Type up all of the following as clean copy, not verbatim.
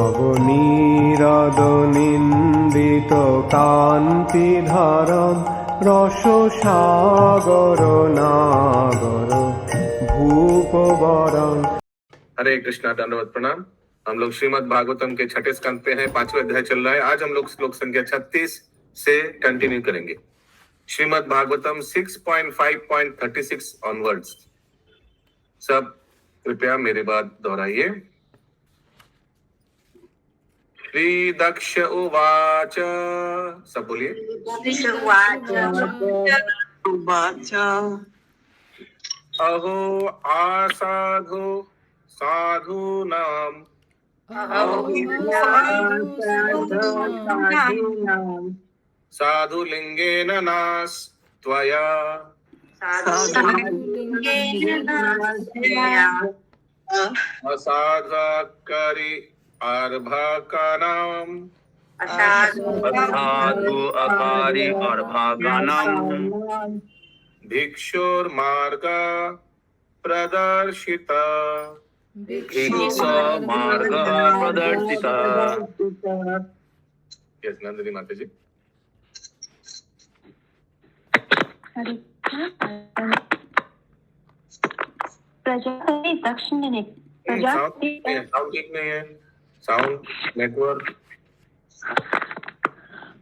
নবনীরদ-নিন্দিত কান্তিধারম রসসাগর নাগর भूपवरं। हरे कृष्णा, दंडवत प्रणाम। हम लोग श्रीमद् भागवतम के छठे स्कंद पे हैं, 5वां अध्याय चल रहा है। आज हम लोग श्लोक संख्या 36 से कंटिन्यू करेंगे। श्रीमद् भागवतम 6.5.36 ऑनवर्ड्स। सब कृपया मेरे बात दोहराइए। श्री दक्ष उवाच, सब बोलिए। अहो आसाधु साधूनां साधुलिंगेन नास्त्वया असाधुकरि अर्भकानां भिक्षुर्मार्ग प्रदर्शिता। यस, नंदिनी माता जी। प्रजापति दक्ष ने साउंड ठीक नहीं है, साउंड नेटवर्क।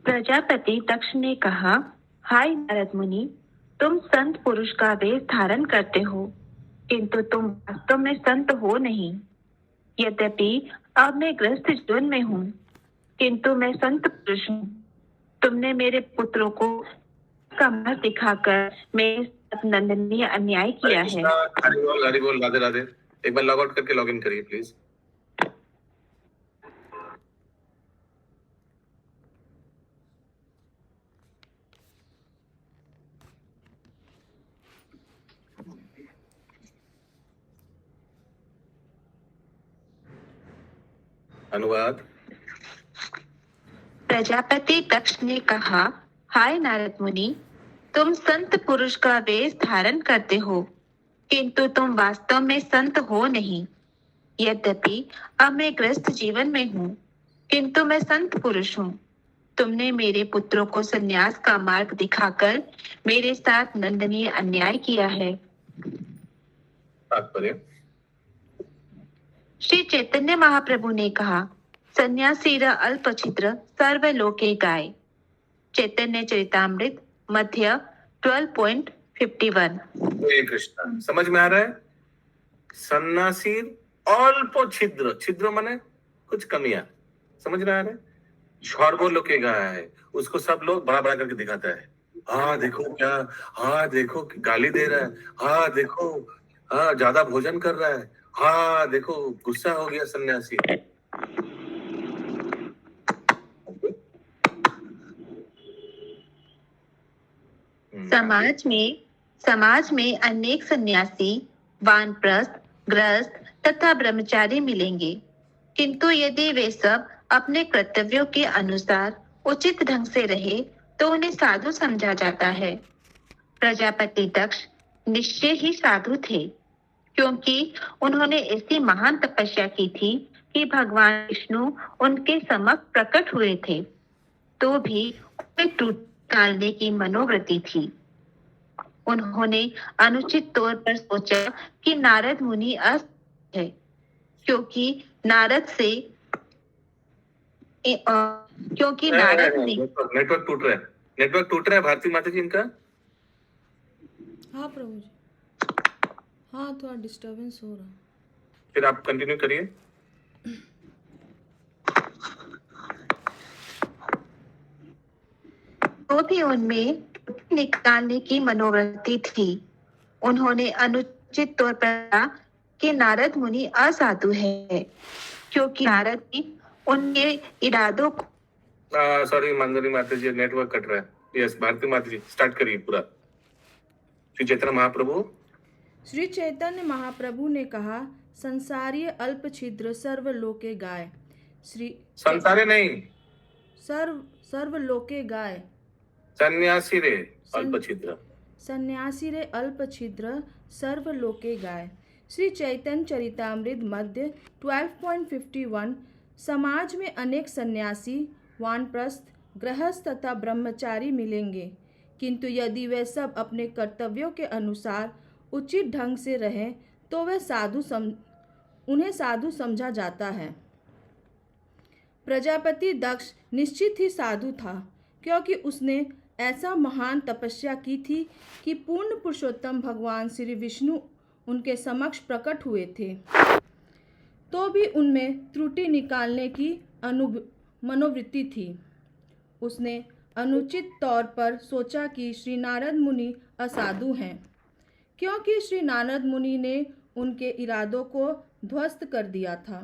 प्रजापति दक्ष ने कहा, हाय नारद मुनि, तुम संत पुरुष का वेश धारण करते हो, किंतु तुम वास्तव में संत हो नहीं। यद्यपि अब मैं गृहस्थ जीवन में हूँ, किंतु मैं संत पुरुष हूँ। तुमने मेरे पुत्रों को कमर दिखाकर मेरे साथ नंदनीय अन्याय किया है। हरि बोल, राधे राधे। एक बार लॉग आउट करके लॉग इन करिए प्लीज। अनुवाद। प्रजापति दक्ष ने कहा, हाय नारद मुनि, तुम संत पुरुष का वेश धारण करते हो, किंतु तुम वास्तव में संत हो नहीं। यद्यपि अब मैं गृहस्थ जीवन में हूँ, किंतु मैं संत पुरुष हूँ। तुमने मेरे पुत्रों को संन्यास का मार्ग दिखाकर मेरे साथ नंदनीय अन्याय किया है। तात्पर्य। श्री चैतन्य महाप्रभु ने कहा, सन्यासीर अल्पछिद्र सर्वलोके गाय। चैतन्य चरितामृत मध्य 12.51। हरे कृष्णा। समझ में आ रहा है? सन्यासी अल्प छिद्र, छिद्र माने कुछ कमियां। समझ में आ रहा है? सर्वलोके गाय है, उसको सब लोग बड़ा बड़ा करके दिखाता है। हाँ देखो क्या, हाँ देखो गाली दे रहा है, हाँ देखो, हाँ ज्यादा भोजन कर रहा है, हाँ देखो गुस्सा हो गया सन्यासी। समाज में अनेक सन्यासी, वानप्रस्थ, गृहस्थ तथा ब्रह्मचारी मिलेंगे, किंतु यदि वे सब अपने कर्तव्यों के अनुसार उचित ढंग से रहे तो उन्हें साधु समझा जाता है। प्रजापति दक्ष निश्चय ही साधु थे, क्योंकि उन्होंने ऐसी महान तपस्या की थी कि भगवान विष्णु उनके समक्ष प्रकट हुए थे, तो भी उन्हें टूट डालने की मनोवृत्ति थी। उन्होंने अनुचित तौर पर सोचा कि नारद मुनि असत है, क्योंकि नारद ने नेटवर्क टूट रहा है भारती माता जी इनका। हाँ प्रभु जी, हाँ थोड़ा डिस्टरबेंस हो रहा। फिर आप कंटिन्यू करिए। तो भी उनमें निकालने की मनोवृत्ति थी। उन्होंने अनुचित तौर पर कहा कि नारद मुनि असाधु है, क्योंकि नारद जी उनके इरादों को सॉरी मंजरी माता जी, नेटवर्क कट रहा है। यस भारती माता जी, स्टार्ट करिए पूरा। श्री चैतन्य महाप्रभु। श्री चैतन्य महाप्रभु ने कहा, संसारीय अल्प छिद्र सर्वलोके गाय। श्री संसारे नहीं, सर्वलोके गाय। सन्यासी रे अल्प छिद्र, सन्यासी रे अल्प छिद्र सर्वलोके गाय। श्री चैतन्य चरितामृत मध्य 12.51। समाज में अनेक सन्यासी, वानप्रस्थ, गृहस्थ तथा ब्रह्मचारी मिलेंगे, किंतु यदि वे सब अपने कर्तव्यों के अनुसार उचित ढंग से रहें तो उन्हें साधु समझा जाता है। प्रजापति दक्ष निश्चित ही साधु था, क्योंकि उसने ऐसा महान तपस्या की थी कि पूर्ण पुरुषोत्तम भगवान श्री विष्णु उनके समक्ष प्रकट हुए थे, तो भी उनमें त्रुटि निकालने की मनोवृत्ति थी। उसने अनुचित तौर पर सोचा कि श्री नारद मुनि असाधु हैं, क्योंकि श्री नारद मुनि ने उनके इरादों को ध्वस्त कर दिया था।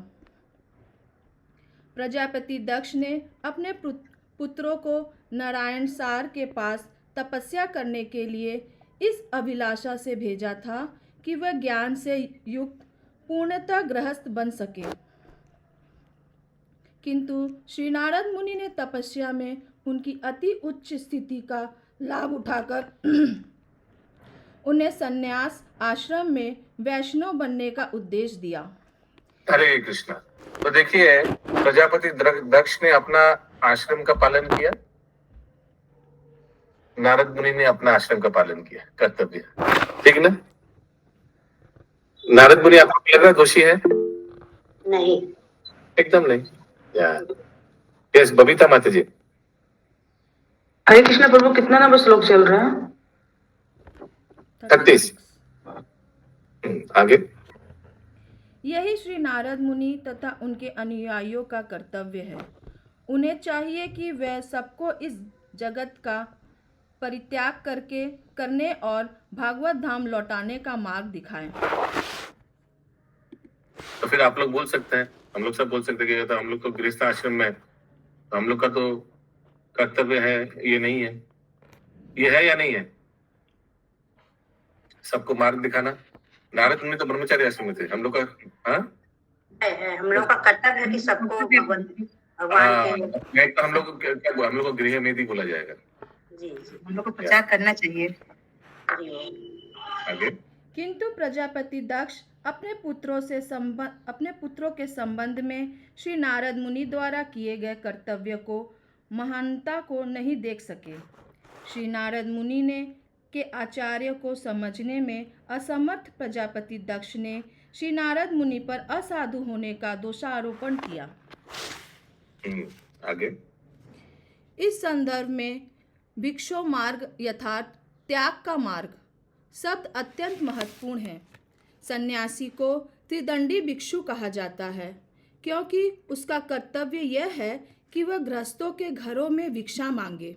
प्रजापति दक्ष ने अपने पुत्रों को नारायण सार के पास तपस्या करने के लिए इस अभिलाषा से भेजा था कि वह ज्ञान से युक्त पूर्णतः गृहस्थ बन सके, किंतु श्री नारद मुनि ने तपस्या में उनकी अति उच्च स्थिति का लाभ उठाकर उन्हें संन्यास आश्रम में वैष्णव बनने का उपदेश दिया। हरे कृष्णा। तो देखिए, प्रजापति दक्ष ने अपना आश्रम का पालन किया, नारद मुनि ने अपना आश्रम का पालन किया, कर्तव्य, ठीक ना? नारद मुनि आपको लग रहा दोषी है? नहीं, एकदम नहीं यार। यस, बबीता माता जी। हरे कृष्णा प्रभु, कितना नंबर श्लोक चल रहा है? 36। आगे। यही श्री नारद मुनि तथा उनके अनुयायियों का कर्तव्य है। उन्हें चाहिए कि वे सबको इस जगत का परित्याग करने और भागवत धाम लौटाने का मार्ग दिखाएं। तो फिर आप लोग बोल सकते हैं, हम लोग सब बोल सकते हैं कि तो हम लोग तो गृहस्थ आश्रम में, तो हम लोग का तो कर्तव्य है, ये नहीं है, ये है या नहीं है सबको मार्ग दिखाना? नारद मुनि तो ब्रह्मचारी आश्रम में थे, हम लोग का हम लोग का कर्तव्य है कि सबको भगवान के तो हम लोग को गृह में भी बोला जाएगा। जी जी, हम लोग को प्रचार करना चाहिए। आगे। किंतु प्रजापति दक्ष अपने पुत्रों के संबंध में श्री नारद मुनि द्वारा किए गए कर्तव्य को महानता को नहीं देख सके। श्री नारद मुनि के आचार्य को समझने में असमर्थ प्रजापति दक्ष ने श्री नारद मुनि पर असाधु होने का दोषारोपण किया। आगे। इस संदर्भ में भिक्षु मार्ग यथार्थ त्याग का मार्ग शब्द अत्यंत महत्वपूर्ण है। सन्यासी को त्रिदंडी भिक्षु कहा जाता है, क्योंकि उसका कर्तव्य यह है कि वह गृहस्थों के घरों में भिक्षा मांगे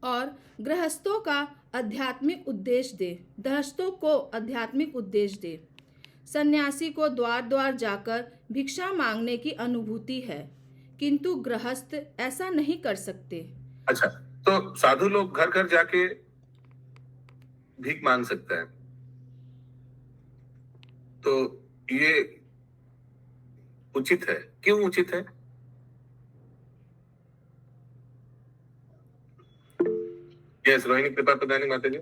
और गृहस्थों को आध्यात्मिक उपदेश दे। सन्यासी को द्वार द्वार जाकर भिक्षा मांगने की अनुभूति है, किंतु गृहस्थ ऐसा नहीं कर सकते। अच्छा, तो साधु लोग घर घर जाके भीख मांग सकते हैं, तो ये उचित है? क्यों उचित है? यस, रोहिणी कृपा प्रदानी माता जी।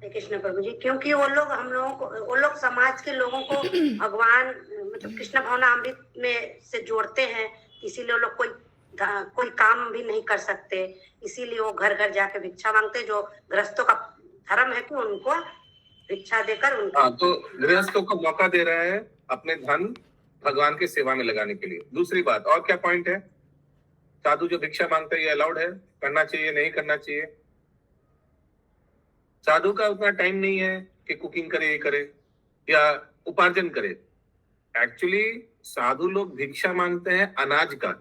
कृष्ण प्रभु जी, क्योंकि वो लोग समाज के लोगों को भगवान मतलब कृष्ण भावनामृत में से जोड़ते हैं, इसीलिए वो लोग कोई काम भी नहीं कर सकते, इसीलिए वो घर घर जाके भिक्षा मांगते। जो गृहस्थों का धर्म है कि उनको भिक्षा देकर उनको तो गृहस्थों को मौका दे रहा है अपने धन भगवान की सेवा में लगाने के लिए। दूसरी बात, और क्या पॉइंट है? साधु जो भिक्षा मांगते हैं, ये अलाउड है? करना चाहिए, नहीं करना चाहिए? साधु का उतना टाइम नहीं है कि कुकिंग करे, ये करे या उपार्जन करे। एक्चुअली साधु लोग भिक्षा मांगते हैं अनाज का,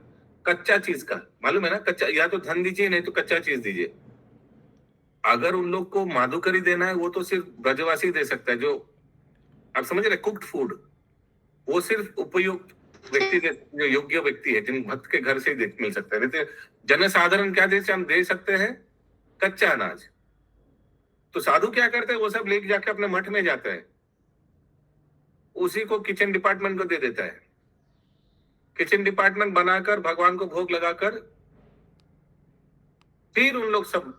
कच्चा चीज का, मालूम है ना? कच्चा, या तो धन दीजिए, नहीं तो कच्चा चीज दीजिए। अगर उन लोग को माधुकरी देना है, वो तो सिर्फ ब्रजवासी दे सकता है, जो आप समझ रहे, कुक्ड फूड, वो सिर्फ उपयुक्त व्यक्ति जो योग्य व्यक्ति है, जिन भक्त के घर से ही मिल सकता है। नहीं तो जनसाधारण क्या हम दे सकते हैं? कच्चा अनाज। तो साधु क्या करते हैं? वो सब लेके जाके अपने मठ में जाते हैं, उसी को किचन डिपार्टमेंट को दे देता है। किचन डिपार्टमेंट बनाकर भगवान को भोग लगाकर फिर उन लोग सब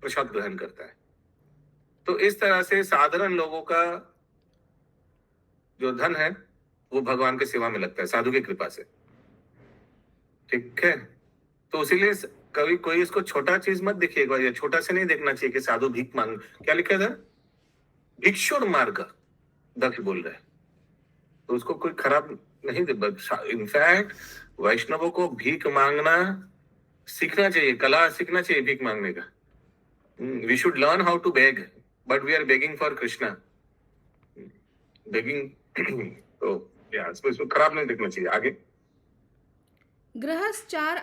प्रसाद ग्रहण करता है। तो इस तरह से साधारण लोगों का जो धन है वो भगवान के सेवा में लगता है साधु की कृपा से। ठीक है, तो इसीलिए कभी कोई इसको छोटा चीज मत देखिएगा, ये छोटा से नहीं देखना चाहिए कि साधु भीख मांग, क्या लिखा था, भिक्षुर मार्ग दक्ष बोल रहे हैं, तो उसको कोई खराब नहीं। इनफैक्ट वैष्णवों को भीख मांगना सीखना चाहिए, कला सीखना चाहिए भीख मांगने का। We should learn how to beg, but we are begging for Krishna, begging. तो इसको खराब नहीं देखना चाहिए। आगे, गृहस्थ 4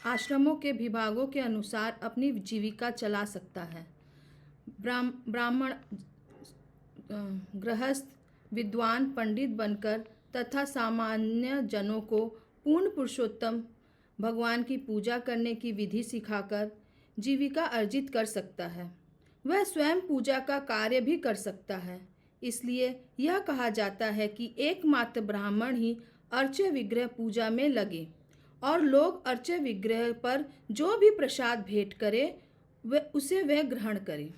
आश्रमों के विभागों के अनुसार अपनी जीविका चला सकता है। ब्राह्मण, गृहस्थ, विद्वान, पंडित बनकर तथा सामान्य जनों को पूर्ण पुरुषोत्तम भगवान की पूजा करने की विधि सिखाकर जीविका अर्जित कर सकता है। वह स्वयं पूजा का कार्य भी कर सकता है। इसलिए यह कहा जाता है कि एकमात्र ब्राह्मण ही अर्च्य विग्रह पूजा में लगे और लोग अर्च्य विग्रह पर जो भी प्रसाद भेंट करे उसे वह ग्रहण करे।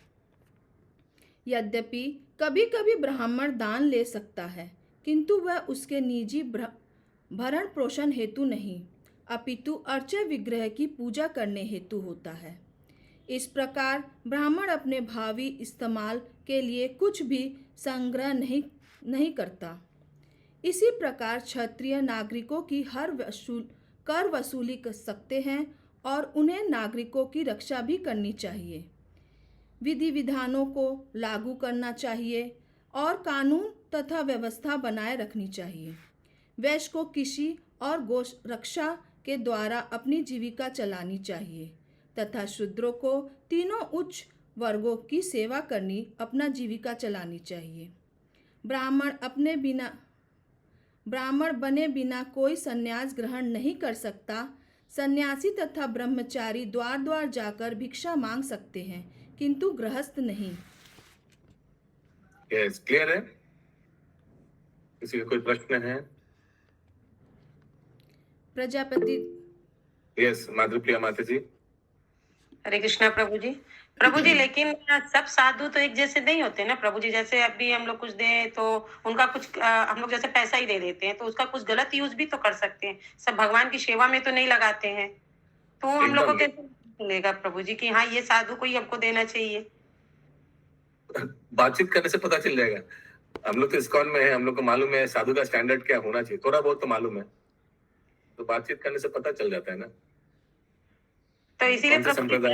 यद्यपि कभी कभी ब्राह्मण दान ले सकता है, किंतु वह उसके निजी भरण पोषण हेतु नहीं, अपितु अर्च्य विग्रह की पूजा करने हेतु होता है। इस प्रकार ब्राह्मण अपने भावी इस्तेमाल के लिए कुछ भी संग्रह नहीं करता। इसी प्रकार क्षत्रिय नागरिकों की कर वसूली कर सकते हैं और उन्हें नागरिकों की रक्षा भी करनी चाहिए, विधि विधानों को लागू करना चाहिए और कानून तथा व्यवस्था बनाए रखनी चाहिए। वैश्य को कृषि और गौ रक्षा के द्वारा अपनी जीविका चलानी चाहिए तथा शूद्रों को तीनों उच्च वर्गों की सेवा करनी, अपना जीविका चलानी चाहिए। ब्राह्मण बने बिना कोई संन्यास ग्रहण नहीं कर सकता। सन्यासी तथा ब्रह्मचारी द्वार द्वार जाकर भिक्षा मांग सकते हैं, किंतु गृहस्थ नहीं। यस, क्लियर है? किसी का कोई प्रश्न है? प्रजापति, यस, माधुप्रिया माता जी। हरे कृष्णा प्रभु जी। प्रभु जी, लेकिन सब साधु तो एक जैसे नहीं होते ना प्रभु जी। जैसे अभी हम लोग कुछ दें तो उनका कुछ हम लोग जैसे पैसा ही दे देते हैं, तो उसका कुछ गलत यूज भी तो कर सकते हैं। सब भगवान की सेवा में तो नहीं लगाते हैं, तो हम लोग को कैसे मिलेगा प्रभु जी कि हाँ ये साधु को ही हमको देना चाहिए? बातचीत करने से पता चल जाएगा। हम लोग तो इस्कॉन में है, हम लोग को मालूम है साधु का स्टैंडर्ड क्या होना चाहिए, थोड़ा बहुत तो मालूम है, तो बातचीत करने से पता चल जाता है ना। तो इसीलिए संप्रदाय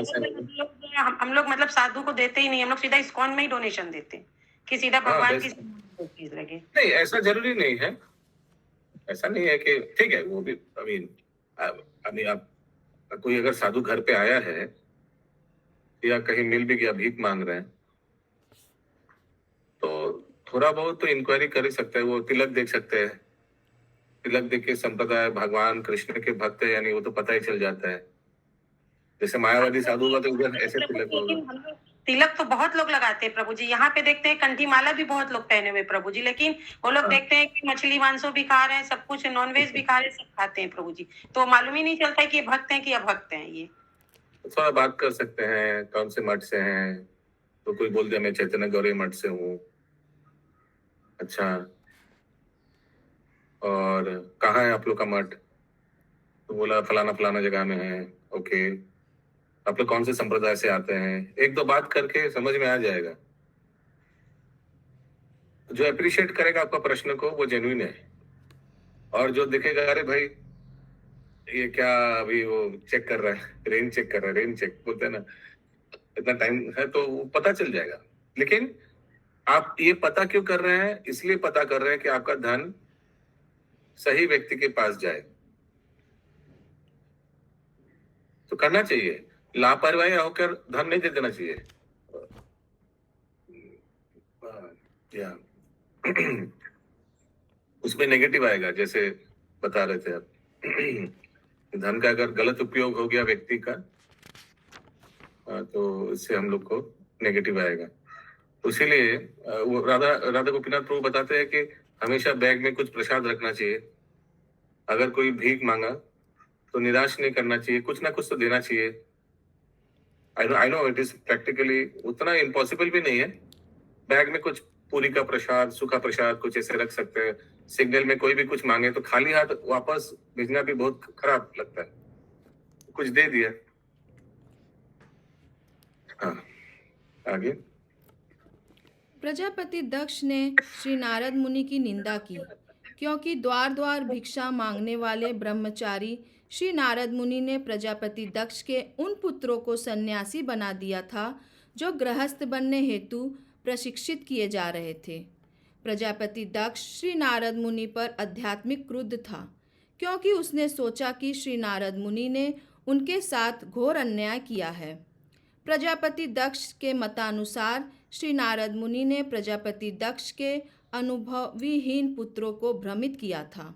हम लोग मतलब साधु को देते ही नहीं, हम लोग सीधा इस्कॉन में ही डोनेशन देते हैं कि सीधा भगवान की चीज लगे। नहीं, ऐसा जरूरी नहीं है, ऐसा नहीं है कि ठीक है वो भी। अभी आप कोई अगर साधु घर पे आया है या कहीं मिल भी गया, भीख मांग रहे हैं, तो थोड़ा बहुत तो इंक्वायरी कर ही सकते हैं। वो तिलक देख सकते हैं, तिलक देख के संप्रदाय भगवान कृष्ण के भक्त है यानी वो तो पता ही चल जाता है। जैसे मायावादी साधु का तो उधर ऐसे तिलक होगा। तिलक तो बहुत लोग लगाते हैं प्रभु जी। यहाँ पे देखते हैं कंठी माला भी बहुत लोग पहने हुए प्रभु जी, लेकिन वो लोग देखते हैं कि मछली मांसो भी खा रहे हैं, सब कुछ नॉनवेज भी खा रहे हैं, सब खाते हैं प्रभु जी। तो मालूम ही नहीं चलता है कि ये भक्त हैं कि अभक्त हैं। ये थोड़ा बात कर सकते हैं कौन से मठ से हैं, तो कोई बोल दिया मैं चैतन्य गौरी मठ से हूँ। अच्छा, और कहाँ है आप लोग का मठ? तो बोला फलाना फलाना जगह में है। ओके, आप लोग कौन से संप्रदाय से आते हैं? एक दो बात करके समझ में आ जाएगा। जो अप्रिशिएट करेगा आपका प्रश्न को वो जेन्युइन है, और जो दिखेगा अरे भाई ये क्या अभी वो चेक कर रहा है, रेन चेक कर रहा है, रेन चेक बोलते हैं ना, इतना टाइम है, तो वो पता चल जाएगा। लेकिन आप ये पता क्यों कर रहे हैं? इसलिए पता कर रहे हैं कि आपका धन सही व्यक्ति के पास जाए, तो करना चाहिए। लापरवाही होकर धन नहीं दे देना चाहिए। उसमें नेगेटिव आएगा, जैसे बता रहे थे आप। धन का अगर गलत उपयोग हो गया व्यक्ति का, तो इससे हम लोग को नेगेटिव आएगा। तो इसीलिए वो राधा गोपीनाथ प्रभु बताते हैं कि हमेशा बैग में कुछ प्रसाद रखना चाहिए। अगर कोई भीख मांगा तो निराश नहीं करना चाहिए, कुछ ना कुछ तो देना चाहिए। I know it is practically उतना इम्पॉसिबल भी नहीं है। बैग में कुछ पूरी का प्रसाद, सूखा प्रसाद कुछ ऐसे रख सकते हैं। सिग्नल में कोई भी कुछ मांगे तो खाली हाथ वापस भेजना भी बहुत खराब लगता है। कुछ दे दिया। हाँ, आगे। प्रजापति दक्ष ने श्री नारद मुनि की निंदा की, क्योंकि द्वार द्वार भिक्षा मांगने वाले ब्रह्मचारी श्री नारद मुनि ने प्रजापति दक्ष के उन पुत्रों को सन्यासी बना दिया था जो गृहस्थ बनने हेतु प्रशिक्षित किए जा रहे थे। प्रजापति दक्ष श्री नारद मुनि पर आध्यात्मिक क्रुद्ध था, क्योंकि उसने सोचा कि श्री नारद मुनि ने उनके साथ घोर अन्याय किया है। प्रजापति दक्ष के मतानुसार श्री नारद मुनि ने प्रजापति दक्ष के अनुभवीहीन पुत्रों को भ्रमित किया था।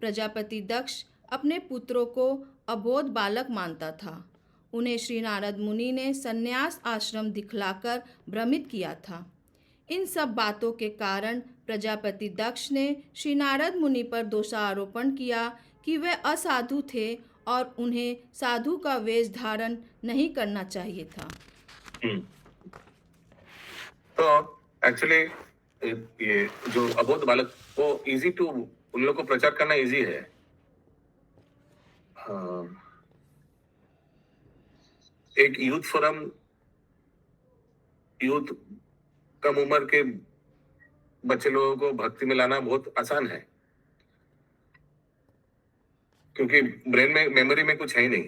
प्रजापति दक्ष अपने पुत्रों को अबोध बालक मानता था। उन्हें श्री नारद मुनि ने संन्यास आश्रम दिखलाकर भ्रमित किया था। इन सब बातों के कारण प्रजापति दक्ष ने श्री नारद मुनि पर दोषारोपण किया कि वे असाधु थे और उन्हें साधु का वेश धारण नहीं करना चाहिए था। तो एक्चुअली ये जो अबोध बालक को इजी टू, उन लोग को प्रचार करना इजी है। हाँ, एक यूथ फोरम, यूथ कम उम्र के बच्चे लोगों को भक्ति में लाना बहुत आसान है, क्योंकि ब्रेन में, मेमोरी में कुछ है ही नहीं,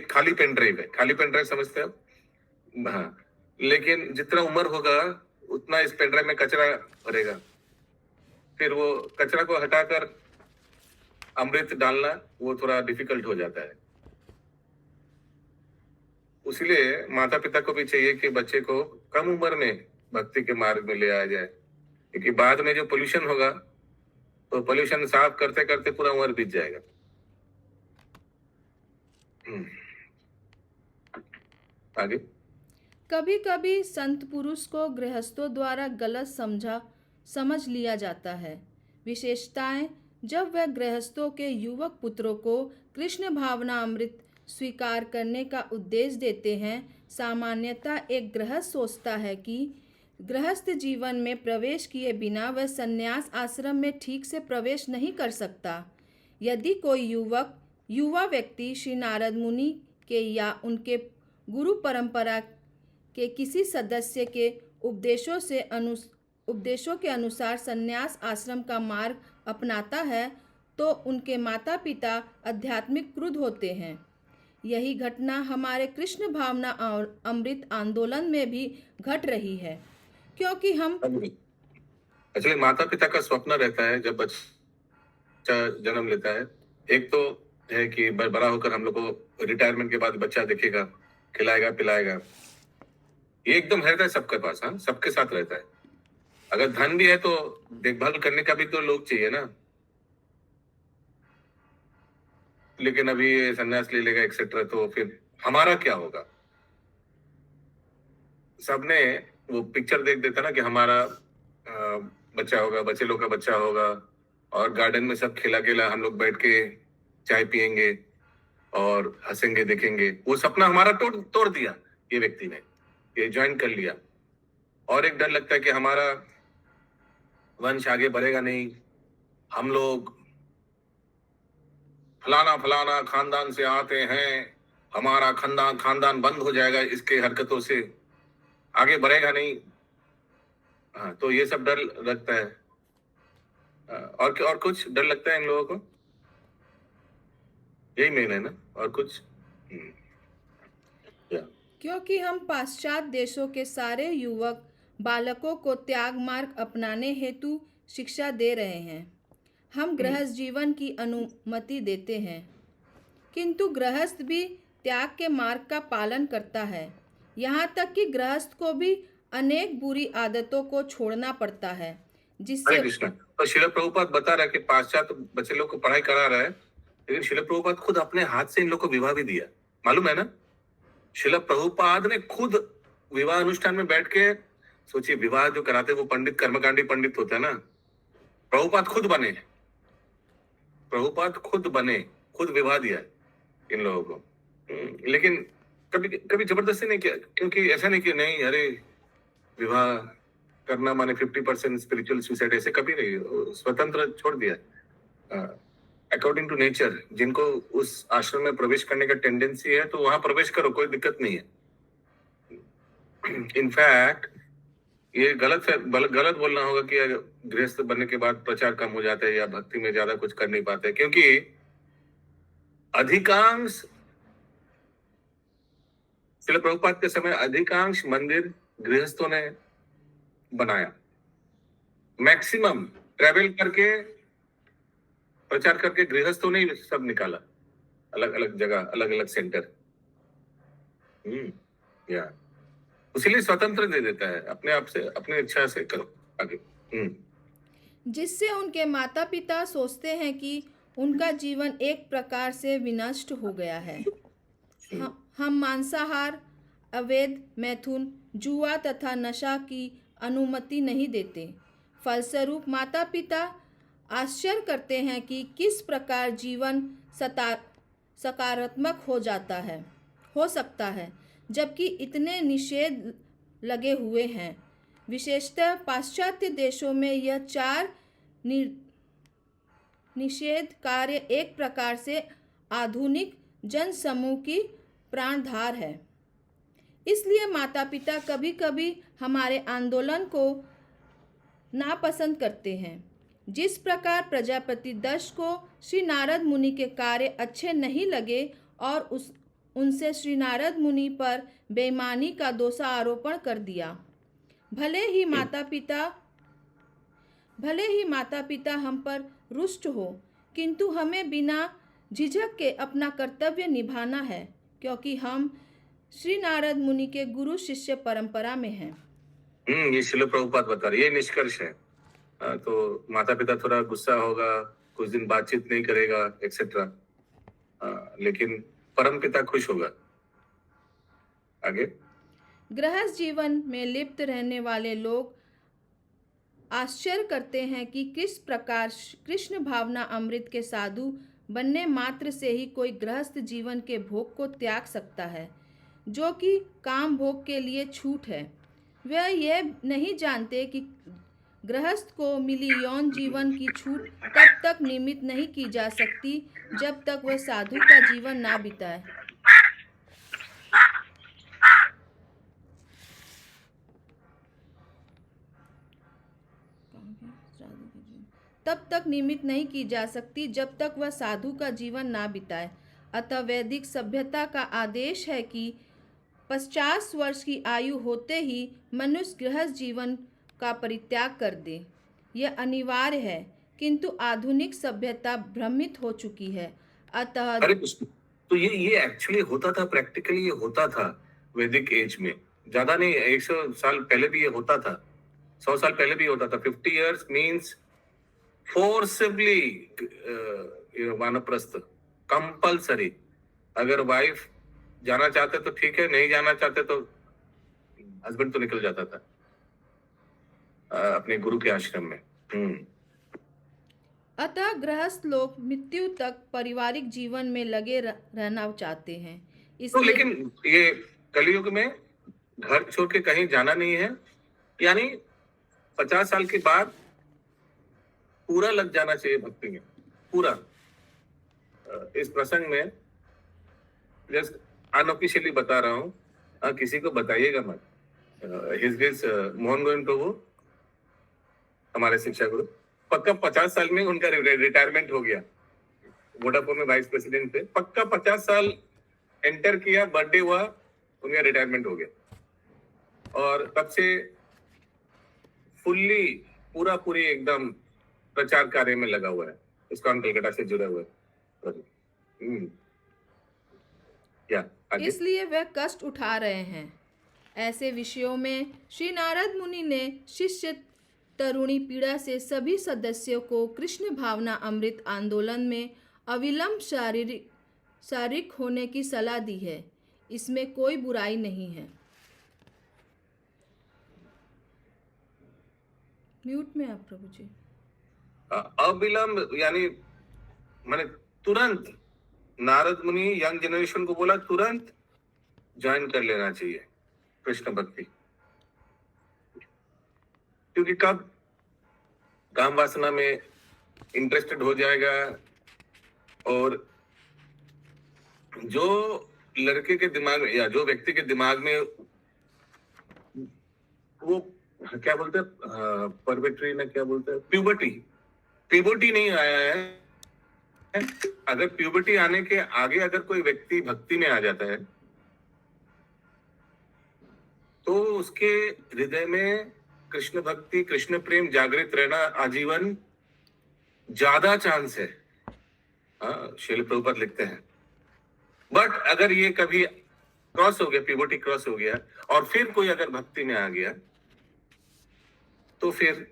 खाली पेन ड्राइव है। खाली पेन ड्राइव समझते हो? हाँ, लेकिन जितना उम्र होगा उतना इस पेन ड्राइव में कचरा भरेगा। फिर वो कचरा को हटाकर अमृत डालना वो थोड़ा डिफिकल्ट हो जाता है। इसलिए माता पिता को भी चाहिए कि बच्चे को कम उम्र में भक्ति के मार्ग में ले आया जाए, क्योंकि बाद में जो पोल्यूशन होगा तो पोल्यूशन साफ करते करते पूरा उम्र बीत जाएगा। आगे। कभी कभी संत पुरुष को गृहस्थों द्वारा गलत समझ लिया जाता है। विशेषताएं, जब वह गृहस्थों के युवक पुत्रों को कृष्ण भावना अमृत स्वीकार करने का उपदेश देते हैं। सामान्यतः एक गृहस्थ सोचता है कि गृहस्थ जीवन में प्रवेश किए बिना वह संन्यास आश्रम में ठीक से प्रवेश नहीं कर सकता। यदि कोई युवा व्यक्ति श्री नारद मुनि के या उनके गुरु परंपरा के किसी सदस्य के उपदेशों के अनुसार संन्यास आश्रम का मार्ग अपनाता है तो उनके माता पिता आध्यात्मिक क्रुद्ध होते हैं। यही घटना हमारे कृष्ण भावना और अमृत आंदोलन में भी घट रही है, क्योंकि हम एक्चुअली माता पिता का स्वप्न रहता है जब बच्चा जन्म लेता है। एक तो है कि बड़ा होकर हम लोग को रिटायरमेंट के बाद बच्चा देखेगा, खिलाएगा पिलाएगा। ये एकदम रहता है सबके पास, हाँ, सबके साथ रहता है। अगर धन भी है तो देखभाल करने का भी तो लोग चाहिए ना। लेकिन अभी ये संन्यास ले लेगा एक्सेट्रा, तो फिर हमारा क्या होगा? सबने वो पिक्चर देख देता ना कि हमारा बच्चा होगा, बच्चे लोग का बच्चा होगा, और गार्डन में सब खिला खिला हम लोग बैठ के चाय पियेंगे और हंसेंगे देखेंगे। वो सपना हमारा तोड़ दिया ये व्यक्ति ने, ये ज्वाइन कर लिया। और एक डर लगता है कि हमारा वंश आगे बढ़ेगा नहीं, हम लोग फलाना फलाना खानदान से आते हैं, हमारा खानदान बंद हो जाएगा इसके हरकतों से, आगे बढ़ेगा नहीं। हाँ, तो ये सब डर लगता है। और कुछ डर लगता है इन लोगों को, यही मेन है ना, और कुछ? क्योंकि हम पाश्चात्य देशों के सारे युवक बालकों को त्याग मार्ग अपनाने हेतु शिक्षा दे रहे हैं। हम गृहस्थ जीवन की अनुमति देते हैं, किंतु गृहस्थ भी त्याग के मार्ग का पालन करता है। यहाँ तक कि गृहस्थ को भी अनेक बुरी आदतों को छोड़ना पड़ता है, जिससे कृष्ण। तो श्रील प्रभुपाद बता रहा है कि पाश्चात्य बच्चे लोग को पढ़ाई करा रहा है, लेकिन श्रील प्रभुपाद खुद अपने हाथ से इन लोग को विवाह भी दिया, मालूम है ना? श्रील प्रभुपाद ने खुद विवाह अनुष्ठान में बैठ के, सोचिए, विवाह जो कराते वो पंडित, कर्मकांडी पंडित होता है ना, प्रभुपाद खुद बने, खुद विवाह दिया इन लोगों को। लेकिन कभी जबरदस्ती नहीं किया, क्योंकि ऐसा नहीं कि नहीं, अरे विवाह करना माने 50% स्पिरिचुअल सुसाइड, ऐसे कभी नहीं, स्वतंत्र छोड़ दिया। अकॉर्डिंग टू नेचर, जिनको उस आश्रम में प्रवेश करने का टेंडेंसी है तो वहां प्रवेश करो, कोई दिक्कत नहीं है। इनफैक्ट ये गलत बोलना होगा कि गृहस्थ बनने के बाद प्रचार कम हो जाता है या भक्ति में ज्यादा कुछ कर नहीं पाते, क्योंकि अधिकांश श्रील प्रभुपाद के समय अधिकांश मंदिर गृहस्थों ने बनाया। मैक्सिमम ट्रेवल करके प्रचार करके गृहस्थों ने सब निकाला, अलग अलग जगह, अलग अलग सेंटर। या उसीलिए स्वतंत्र दे देता है, अपने आप से, अपनी इच्छा से करो आगे। जिससे उनके माता पिता सोचते हैं कि उनका जीवन एक प्रकार से विनष्ट हो गया है। हम मांसाहार, अवैध मैथुन, जुआ तथा नशा की अनुमति नहीं देते। फलस्वरूप माता पिता आश्चर्य करते हैं कि किस प्रकार जीवन सकारात्मक हो सकता है, जबकि इतने निषेध लगे हुए हैं। विशेषतः पाश्चात्य देशों में यह 4 निषेध कार्य एक प्रकार से आधुनिक जनसमूह की प्राणधार है। इसलिए माता पिता कभी कभी हमारे आंदोलन को नापसंद करते हैं। जिस प्रकार प्रजापति दक्ष को श्री नारद मुनि के कार्य अच्छे नहीं लगे और उनसे श्री नारद मुनि पर बेईमानी का दोषारोपण कर दिया। भले ही माता पिता हम पर रुष्ट हो, किंतु हमें बिना झिझक के अपना कर्तव्य निभाना है, क्योंकि हम श्री नारद मुनि के गुरु शिष्य परंपरा में हैं। ये श्रील प्रभुपाद बता रहे, ये निष्कर्ष है। तो माता पिता थोड़ा गुस्सा होगा, कुछ दिन बातचीत नहीं करेगा एक्सेट्रा, लेकिन परम पिता खुश होगा। आगे, गृहस्थ जीवन में लिप्त रहने वाले लोग आश्चर्य करते हैं कि किस प्रकार कृष्ण भावना अमृत के साधु बनने मात्र से ही कोई गृहस्थ जीवन के भोग को त्याग सकता है, जो कि काम भोग के लिए छूट है। वह यह नहीं जानते कि गृहस्थ को मिली यौन जीवन की छूट तब तक निमित्त नहीं की जा सकती जब तक वह साधु का जीवन ना बिताए। तब तक निमित्त नहीं की जा सकती जब तक वह साधु का जीवन ना बिताए। अतः वैदिक सभ्यता का आदेश है कि 50 वर्ष की आयु होते ही मनुष्य गृहस्थ जीवन का परित्याग कर दे। यह अनिवार्य है, किंतु आधुनिक सभ्यता भ्रमित हो चुकी है। अतः अरे तो ये एक्चुअली होता था, प्रैक्टिकली ये होता था वैदिक एज में, ज्यादा नहीं, 100 साल पहले भी ये होता था, 100 साल पहले भी होता था। 50 years मीन्स फोर्सिबली वानप्रस्थ, कंपल्सरी। अगर वाइफ जाना चाहते तो ठीक है, नहीं जाना चाहते तो हस्बैंड तो निकल जाता था अपने गुरु के आश्रम में। अतः गृहस्थ लोग मृत्यु तक पारिवारिक जीवन में लगे रहना चाहते हैं। तो लेकिन ये कलयुग में घर छोड़ के कहीं जाना नहीं है, यानी 50 साल के बाद पूरा लग जाना चाहिए भक्ति में, पूरा। इस प्रसंग में जस्ट अनऑफिशियली बता रहा हूँ, किसी को बताइएगा मत। हिज ग्रेस मोहन गोविंद प्रभु हमारे शिक्षा गुरु, पक्का 50 साल में उनका रिटायरमेंट हो गया। वोडाफोन में वाइस प्रेसिडेंट थे, पक्का 50 साल एंटर किया, बर्थडे हुआ, उनका रिटायरमेंट हो गया। और तब से फुल्ली पूरी एकदम प्रचार कार्य में लगा हुआ है, इस्कॉन कलकत्ता से जुड़ा हुआ है। इसलिए वे कष्ट उठा रहे हैं। ऐसे विषयों में श्री नारद मुनि ने शिष्य तरुणी पीड़ा से सभी सदस्यों को कृष्ण भावना अमृत आंदोलन में अविलंब शारीरिक होने की सलाह दी है। इसमें कोई बुराई नहीं है। म्यूट में आप प्रभु जी। अविलंब यानी मैंने तुरंत, नारद मुनि यंग जनरेशन को बोला तुरंत ज्वाइन कर लेना चाहिए कृष्ण भक्ति। क्योंकि कब काम वासना में इंटरेस्टेड हो जाएगा, और जो लड़के के दिमाग में या जो व्यक्ति के दिमाग में वो क्या बोलते हैं, परवेट्री ना क्या बोलते हैं, प्यूबर्टी नहीं आया है, अगर प्यूबर्टी आने के आगे अगर कोई व्यक्ति भक्ति में आ जाता है तो उसके हृदय में कृष्ण भक्ति, कृष्ण प्रेम जागृत रहना आजीवन ज्यादा चांस है। श्रील प्रभुपाद लिखते हैं। बट अगर ये कभी क्रॉस हो गया, प्यूबर्टी क्रॉस हो गया, और फिर कोई अगर भक्ति में आ गया तो फिर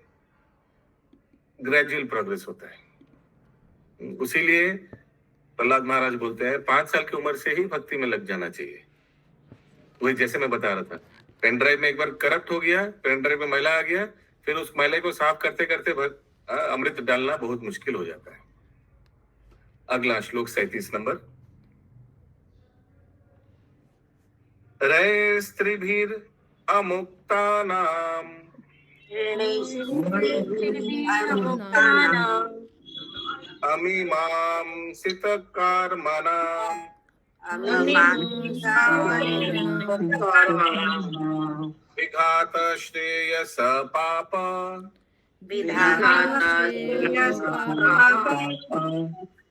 ग्रेजुअल प्रोग्रेस होता है। उसीलिए प्रहलाद महाराज बोलते हैं 5 साल की उम्र से ही भक्ति में लग जाना चाहिए। वही जैसे मैं बता रहा था, पेन ड्राइव में एक बार करप्ट हो गया, पेन ड्राइव में मैला आ गया, फिर उस मैले को साफ करते करते अमृत डालना बहुत मुश्किल हो जाता है। अगला श्लोक 37 नंबर। रे स्त्रीभिर अमुक्तानाम अमीमांसित कर्मणाम विघात श्रेयस पाप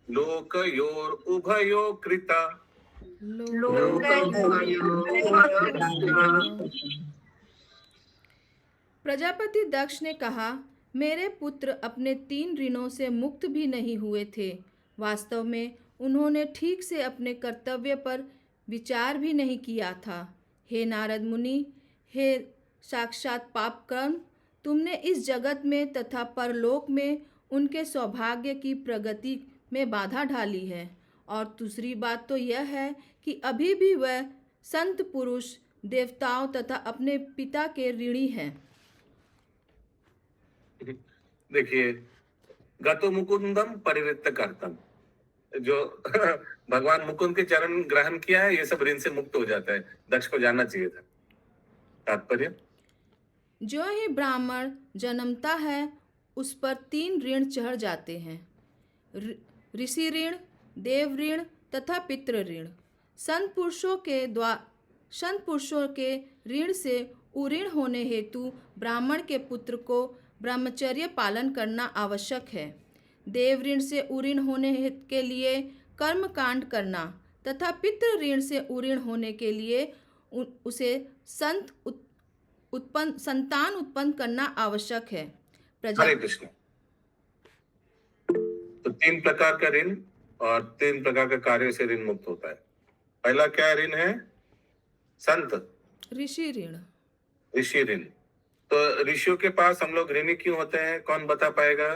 लोकयोर उभयो कृता। प्रजापति दक्ष ने कहा, मेरे पुत्र अपने 3 ऋणों से मुक्त भी नहीं हुए थे। वास्तव में उन्होंने ठीक से अपने कर्तव्य पर विचार भी नहीं किया था। हे नारद मुनि, हे साक्षात पाप कर्म, तुमने इस जगत में तथा परलोक में उनके सौभाग्य की प्रगति में बाधा डाली है। और दूसरी बात तो यह है कि अभी भी वह संत पुरुष, देवताओं तथा अपने पिता के ऋणी हैं। देखिए, गतो मुकुंदम परिवृत्त कर्तम, जो भगवान मुकुंद के चरण ग्रहण किया है, ये सब ऋण से मुक्त हो जाता है। दक्ष को जानना चाहिए था। तात्पर्य, जो ही ब्राह्मण जन्मता है उस पर 3 ऋण चढ़ जाते हैं, ऋषि ऋण, देव ऋण तथा पितृ ऋण। संत पुरुषों के ऋण से उऋण होने हेतु ब्राह्मण के पुत्र को ब्रह्मचर्य पालन करना आवश्यक है। देव ऋण से उऋण होने के लिए कर्म कांड करना तथा पितृ ऋण से उऋण होने के लिए उसे संतान उत्पन्न करना आवश्यक है। हरे कृष्ण। तो 3 प्रकार का ऋण और 3 प्रकार का कार्य से ऋण मुक्त होता है। पहला क्या ऋण है? संत ऋषि ऋण। ऋषि ऋण। तो ऋषियों के पास हम लोग ऋणी क्यों होते हैं? कौन बता पाएगा?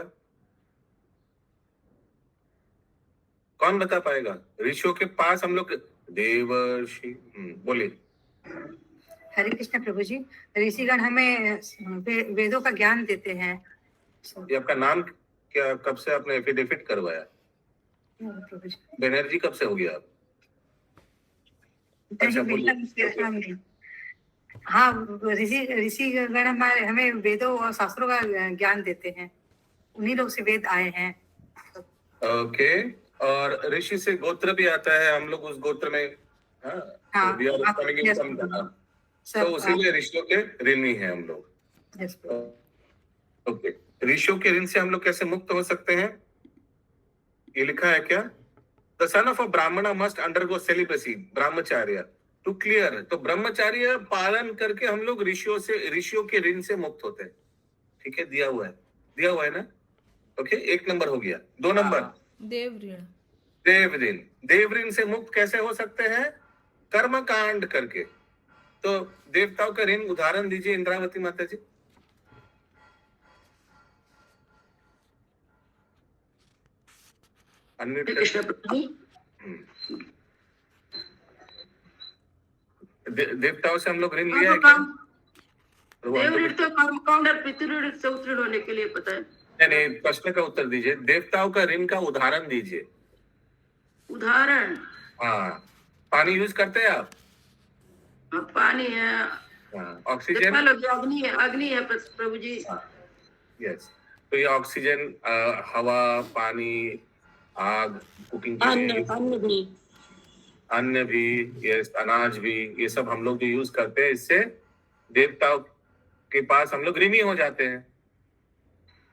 कौन बता पाएगा? ऋषियों के पास हम लोग देवर्षि, बोलिए। हरे कृष्ण प्रभु जी। ऋषिगण हमें वेदों का ज्ञान देते हैं। ये आपका नाम क्या? कब से आपने एफिडेविट करवाया? प्रभु जी, बनर्जी कब से हो गया आप? अच्छा, बोलिए। हाँ, ऋषिगण हमें वेदों और शास्त्रों का ज्ञान देते हैं। उन्हीं लोग से वेद आए हैं। ओके। और ऋषि से गोत्र भी आता है, हम लोग उस गोत्र में तो उसीलिए ऋषियों के ऋणी हैं हम लोग। ओके, ऋषियों के ऋण से हम लोग कैसे मुक्त हो सकते हैं? ये लिखा है क्या? The sun of a Brahmin must undergo celibacy, brahmacharya to clear. तो ब्रह्मचार्य पालन करके हम लोग ऋषियों के ऋण से मुक्त होते हैं। ठीक है, दिया हुआ है ना? ओके, 1 नंबर हो गया। 2 नंबर देव ऋण। देव ऋण से मुक्त कैसे हो सकते हैं? कर्म कांड करके। तो देवताओं का ऋण उदाहरण दीजिए इंद्रावती माता जी। देवताओं से हम लोग ऋण लिया है क्या? देव ऋण तो कर्म कांड और पितृ ऋण से उत्तीर्ण होने के लिए पता है। नहीं, प्रश्न का उत्तर दीजिए। देवताओं का ऋण का उदाहरण दीजिए। उदाहरण? हाँ, पानी यूज करते हैं आप? पानी है, ऑक्सीजन, अग्नि है प्रभु जी। यस। तो ये ऑक्सीजन, हवा, पानी, आग, कुकिंग के लिए, अन्न भी। अन्न भी, यस, अनाज भी, ये सब हम लोग जो यूज करते हैं, इससे देवताओं के पास हम लोग ऋणी हो जाते हैं।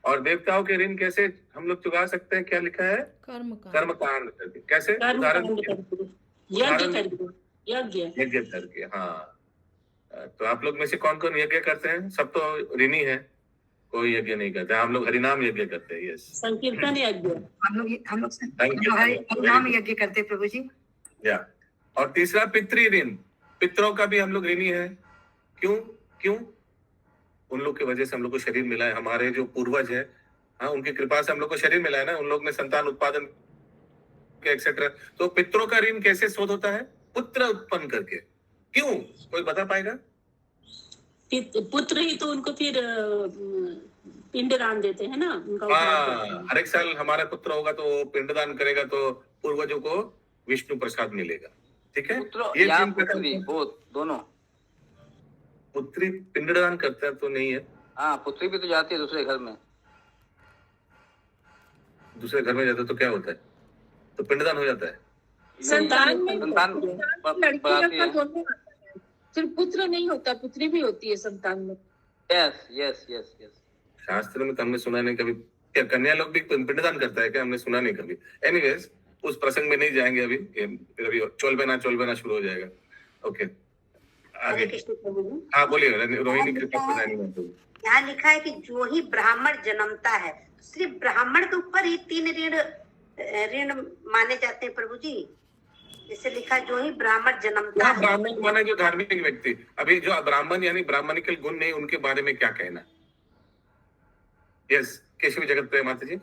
और देवताओं के ऋण कैसे हम लोग चुका सकते हैं? क्या लिखा है? कर्म कांड करके। कैसे? उदाहरण यज्ञ करके, यज्ञ करके। हाँ, तो आप लोग में से कौन कौन यज्ञ करते हैं? सब तो ऋणी है, कोई यज्ञ नहीं करते। हम लोग हरिनाम यज्ञ करते हैं। यस, संकीर्तन यज्ञ। हम लोग हरिनाम यज्ञ करते हैं प्रभु जी। या। और तीसरा पितृ ऋण, पितरों का भी हम लोग ऋणी है। क्यों? क्यों? उन लोग की वजह से हम लोग को शरीर मिला है। हमारे जो पूर्वज है, हाँ, उनकी कृपा से हम लोग को शरीर मिला है ना। उन लोग ने संतान उत्पादन के एक्सेट्रा। तो पितरों का ऋण कैसे शोध होता है? पुत्र उत्पन्न करके। क्यों? कोई बता पाएगा? पुत्र ही तो उनको फिर पिंडदान देते हैं ना, उनका उद्धार करते हैं। हर एक साल हमारा पुत्र होगा तो पिंडदान करेगा, तो पूर्वजों को विष्णु प्रसाद मिलेगा। ठीक है, पुत्र ये या तीन पुत्री बोथ दोनों। पुत्री पिंडदान करता तो नहीं है। हाँ, पुत्री भी तो जाती है दूसरे घर में। दूसरे घर में जाता तो क्या होता है? तो पिंडदान हो जाता है। संतान में संतान लड़की बढ़ाती का है। दोनों आता है। सिर्फ पुत्र नहीं होता, पुत्री भी होती है संतान में। Yes yes yes yes. शास्त्र में तो हमने सुना नहीं कभी। क्या कन्या लोग भी पिंडदान करता है क्या? हमने सुना नहीं कभी। एनीवेज, उस प्रसंग में नहीं जाएंगे अभी। फिर अभी चोलबेना शुरू हो जाएगा। ओके, हरे आगे। कृष्ण प्रभु जी। हाँ, बोलिए रोहिणी, कृपा प्रदानी। यहाँ लिखा है कि जो ही ब्राह्मण जन्मता है, सिर्फ ब्राह्मण के ऊपर ही 3 ऋण माने जाते हैं प्रभु जी। जैसे लिखा है, जो ही ब्राह्मण जन्मता हाँ, है। ब्राह्मण माने जो धार्मिक व्यक्ति। अभी जो ब्राह्मण यानी ब्राह्मणिकल गुण नहीं, उनके बारे में क्या कहना? यस, केशवी जगत प्रिय माता जी।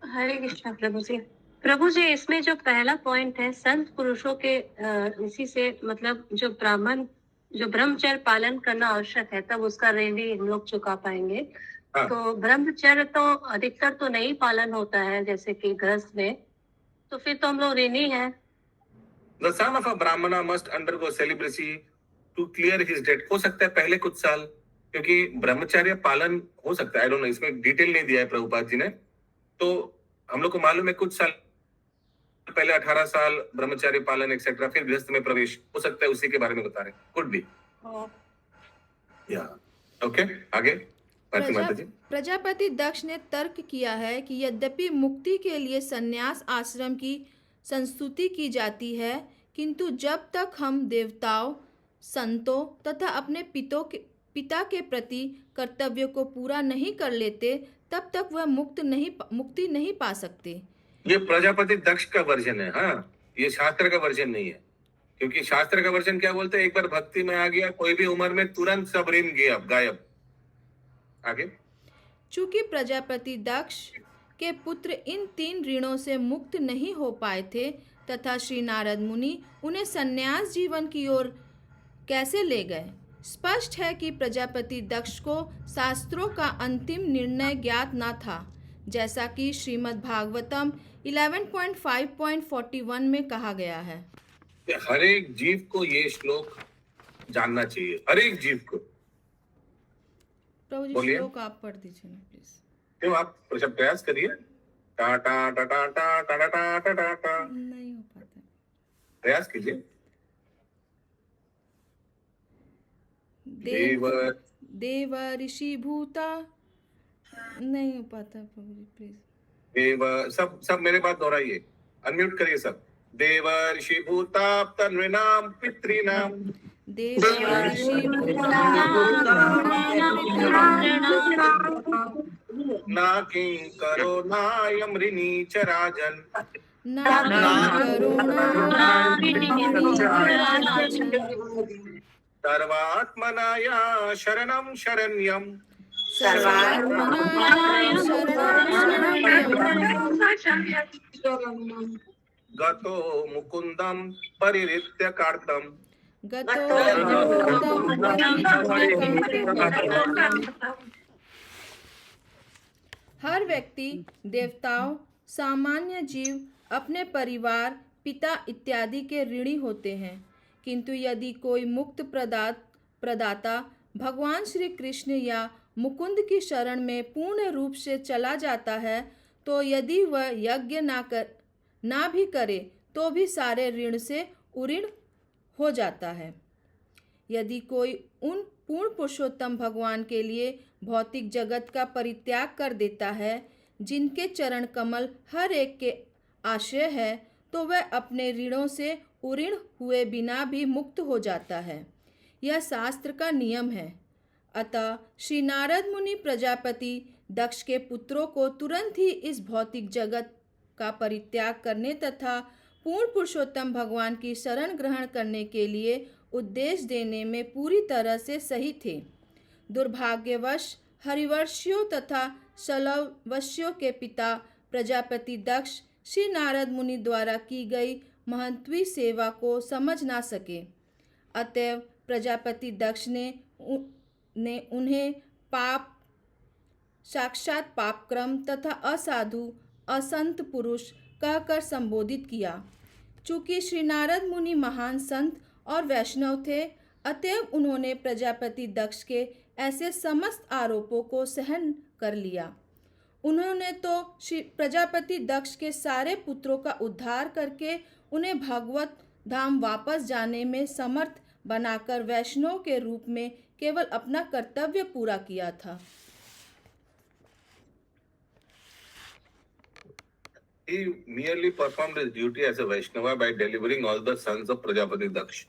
हरे कृष्णा प्रभु जी। प्रभु जी, इसमें जो पहला पॉइंट है, संत पुरुषों के इसी से मतलब जो ब्रह्मचर्य पालन करना आवश्यक है, तब उसका ऋण भी हम लोग चुका पाएंगे। हाँ। तो ब्रह्मचर्य तो अधिकतर तो नहीं पालन होता है, जैसे कि गृहस्थ में, तो फिर तो हम लोग ऋणी हैं। The son of a brahmana must undergo celibacy to clear his debt। हो सकता है पहले कुछ साल, क्योंकि ब्रह्मचर्य पालन हो सकता है, आई डोंट नो, इसमें डिटेल नहीं दिया है प्रभुपाद जी ने। तो हम लोग को मालूम है कुछ साल पहले 18 साल ब्रह्मचर्य पालन एक्सेट्रा, फिर गृहस्थ में प्रवेश हो सकता है, उसी के बारे में बता रहे। Could be. या, ओके, आगे पार्वती माता जी। प्रजापति दक्ष ने तर्क किया है कि यद्यपि मुक्ति के लिए संन्यास आश्रम की संस्तुति की जाती है, किंतु जब तक हम देवताओं, संतों तथा अपने पिता के प्रति कर्तव्य को पूरा नहीं कर लेते, तब तक वह मुक्ति नहीं पा सकते। ये प्रजापति दक्ष का वर्जन है। हाँ, ये शास्त्र का वर्जन नहीं है। क्योंकि शास्त्र का वर्जन क्या बोलते हैं? एक बार भक्ति में आ गया, कोई भी उम्र में तुरंत सब ऋण गया, गायब। आगे। चूंकि प्रजापति दक्ष के पुत्र इन 3 ऋणों से मुक्त नहीं हो पाए थे, तथा श्री नारद मुनि उन्हें संन्यास जीवन की ओर कैसे ले गए, स्पष्ट है कि प्रजापति दक्ष को शास्त्रों का अंतिम निर्णय ज्ञात न था, जैसा कि श्रीमद् भागवतम 11.5.41 में कहा गया है। हर एक जीव को ये श्लोक जानना चाहिए, हर एक जीव को। प्रभु जी, बोलिए। श्लोक आप पढ़ दीजिए ना प्लीज। क्यों? आप प्रयास करिए। टा टा टा टा टा टा टा टा टा टा। नहीं हो पाता। प्रयास कीजिए। देव ऋषि भूता। नहीं हो पाता प्रभु जी, प्लीज। देव, सब मेरे बात दोहराइए, अनम्यूट करिए सब। देव ऋषि भूता तन्विनाम पितृनाम। देव ऋषि ना किं करो नायम ऋणी च राजन। सर्वात्मनाया शरणं शरण्यम। गतो मुकुंदम परिहृत्य कार्तम। हर व्यक्ति, देवताओं, सामान्य जीव अपने परिवार, पिता इत्यादि के ऋणी होते हैं, किंतु यदि कोई मुक्त प्रदाता भगवान श्री कृष्ण या मुकुंद की शरण में पूर्ण रूप से चला जाता है, तो यदि वह यज्ञ ना भी करे तो भी सारे ऋण से उऋण हो जाता है। यदि कोई उन पूर्ण पुरुषोत्तम भगवान के लिए भौतिक जगत का परित्याग कर देता है, जिनके चरण कमल हर एक के आश्रय है, तो वह अपने ऋणों से उऋण हुए बिना भी मुक्त हो जाता है। यह शास्त्र का नियम है। अतः श्री नारद मुनि प्रजापति दक्ष के पुत्रों को तुरंत ही इस भौतिक जगत का परित्याग करने तथा पूर्ण पुरुषोत्तम भगवान की शरण ग्रहण करने के लिए उपदेश देने में पूरी तरह से सही थे। दुर्भाग्यवश हरिवर्षियों तथा शलवस्यों के पिता प्रजापति दक्ष श्री नारद मुनि द्वारा की गई महत्वी सेवा को समझ ना सके। अतएव प्रजापति दक्ष ने उन्हें साक्षात पापक्रम तथा असाधु असंत पुरुष कहकर संबोधित किया। चूँकि श्री नारद मुनि महान संत और वैष्णव थे, अतएव उन्होंने प्रजापति दक्ष के ऐसे समस्त आरोपों को सहन कर लिया। उन्होंने तो श्री प्रजापति दक्ष के सारे पुत्रों का उद्धार करके उन्हें भगवत धाम वापस जाने में समर्थ बनाकर वैष्णव के रूप में केवल अपना कर्तव्य पूरा किया था। He merely performed his duty as a Vaishnava by delivering all the sons of Prajapati Daksh,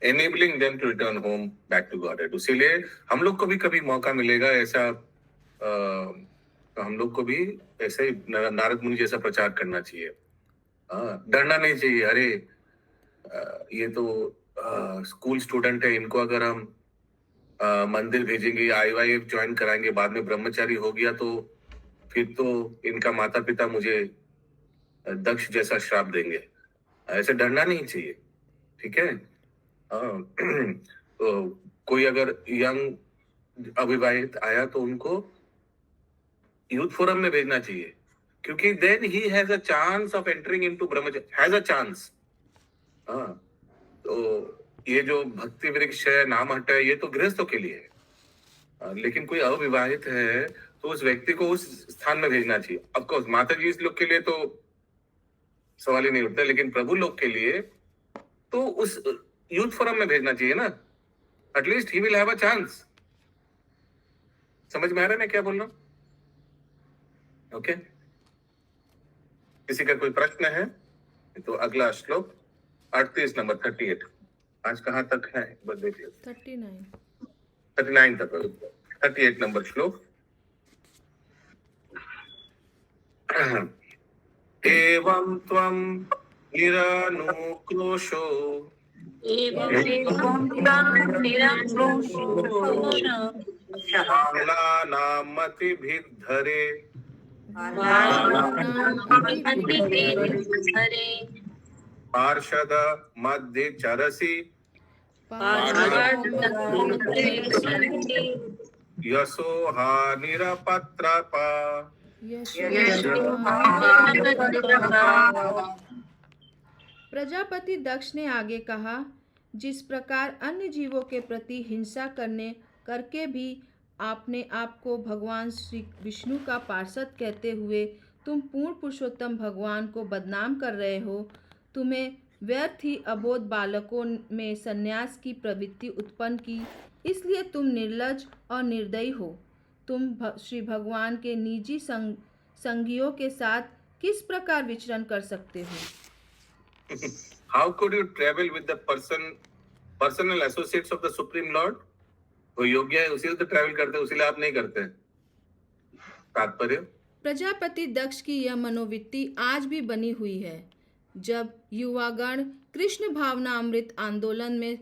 enabling them to return home back to Godhead. इसीलिए हम लोग को भी कभी मौका मिलेगा ऐसा, तो हम लोग को भी ऐसे ही नारद मुनि जैसा प्रचार करना चाहिए। डरना नहीं चाहिए। अरे ये तो स्कूल स्टूडेंट है, इनको अगर हम मंदिर भेजेंगे, IYF ज्वाइन कराएंगे, बाद में ब्रह्मचारी हो गया तो फिर तो इनका माता पिता मुझे दक्ष जैसा श्राप देंगे। ऐसे डरना नहीं चाहिए, ठीक है। तो कोई अगर यंग अविवाहित आया तो उनको यूथ फोरम में भेजना चाहिए, क्योंकि then he has a chance of entering into brahmacharya, has a chance. तो ये जो भक्ति वृक्ष है, नाम हट है, ये तो गृहस्थों के लिए है। लेकिन कोई अविवाहित है तो उस व्यक्ति को उस स्थान में भेजना चाहिए। ऑफ कोर्स माता जी इस लोग के लिए तो सवाल ही नहीं उठता, लेकिन प्रभु लोग के लिए तो उस यूथ फोरम में भेजना चाहिए ना। At least he will have a chance. समझ में आ रहा है मैं क्या बोल रहा हूँ? ओके, किसी का कोई प्रश्न है तो अगला श्लोक 38 नंबर 38। आज कहाँ तक है बस देखिए, 39 तक। 38 नंबर श्लोक। एवं त्वं निरानुक्रोशो बालानामतिभिद्धरे पार्षद मध्ये चरसि यशो हानिरपत्रपा। प्रजापति दक्ष ने आगे कहा, जिस प्रकार अन्य जीवों के प्रति हिंसा करके भी आपने आपको भगवान श्री विष्णु का पार्षद कहते हुए तुम पूर्ण पुरुषोत्तम भगवान को बदनाम कर रहे हो, तुम्हें व्यर्थ ही अबोध बालकों में संन्यास की प्रवृत्ति उत्पन्न की, इसलिए तुम निर्लज और निर्दयी हो। तुम श्री भगवान के निजी संगियों के साथ किस प्रकार विचरण कर सकते हो? How could you travel with the personal associates of the Supreme Lord? वो योग्य है उसी तो ट्रैवल करते, उसीलिए आप नहीं करते। तात्पर्य, प्रजापति दक्ष की यह मनोवृत्ति आज भी बनी हुई है। जब युवागण कृष्ण भावना अमृत आंदोलन में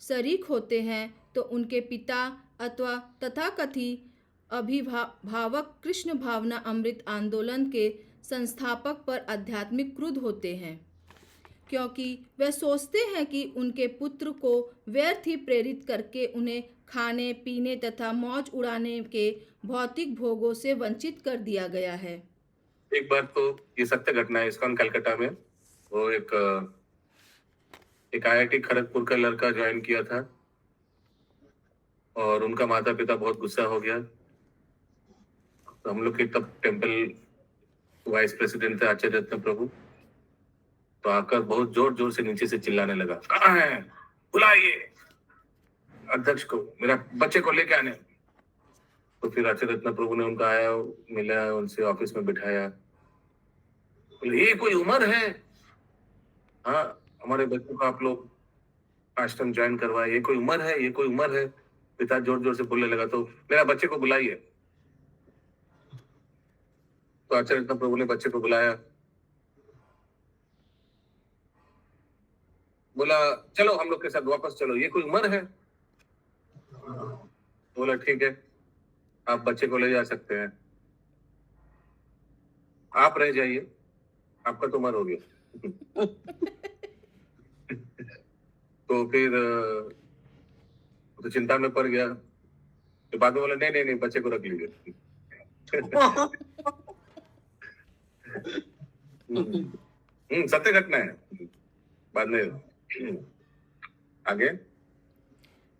शरीक होते हैं तो उनके पिता अथवा तथाकथित अभिभावक कृष्ण भावना अमृत आंदोलन के संस्थापक पर आध्यात्मिक क्रुद्ध होते हैं, क्योंकि वे सोचते हैं कि उनके पुत्र को व्यर्थ ही प्रेरित करके उन्हें खाने पीने तथा मौज उड़ाने के भौतिक भोगों से वंचित कर दिया गया है। एक बार तो ये सत्य घटना है इस्कॉन कलकत्ता में। वो एक IIT खड़गपुर का लड़का ज्वाइन किया था और उनका माता पिता बहुत गुस्सा हो गया तो हम लोग के तब टेम्पल वाइस प्रेसिडेंट थे आचार्य रत्न प्रभु, तो आकर बहुत जोर जोर से नीचे से चिल्लाने लगा, कहाँ है, बुलाइए अध्यक्ष को, मेरा बच्चे को लेके आने। तो फिर आचार्य रत्न प्रभु ने उनका आया, मिला, उनसे ऑफिस में बिठाया, बोले ये कोई उम्र है, हाँ हमारे बच्चों को आप लोग आश्रम ज्वाइन करवाए, ये कोई उम्र है, ये कोई उम्र है। पिता जोर जोर से बोलने लगा, तो मेरा बच्चे को बुलाइए। तो आचार्य रत्न प्रभु ने बच्चे को बुलाया, बोला चलो हम लोग के साथ वापस चलो, ये कोई उम्र है। बोला ठीक है, आप बच्चे को ले जा सकते हैं, आप रह जाइए, आपका तो उम्र हो गया। तो फिर तो चिंता में पड़ गया, तो बाद में बोला नहीं नहीं नहीं, बच्चे को रख लीजिए। सत्य घटना है। बाद में आगे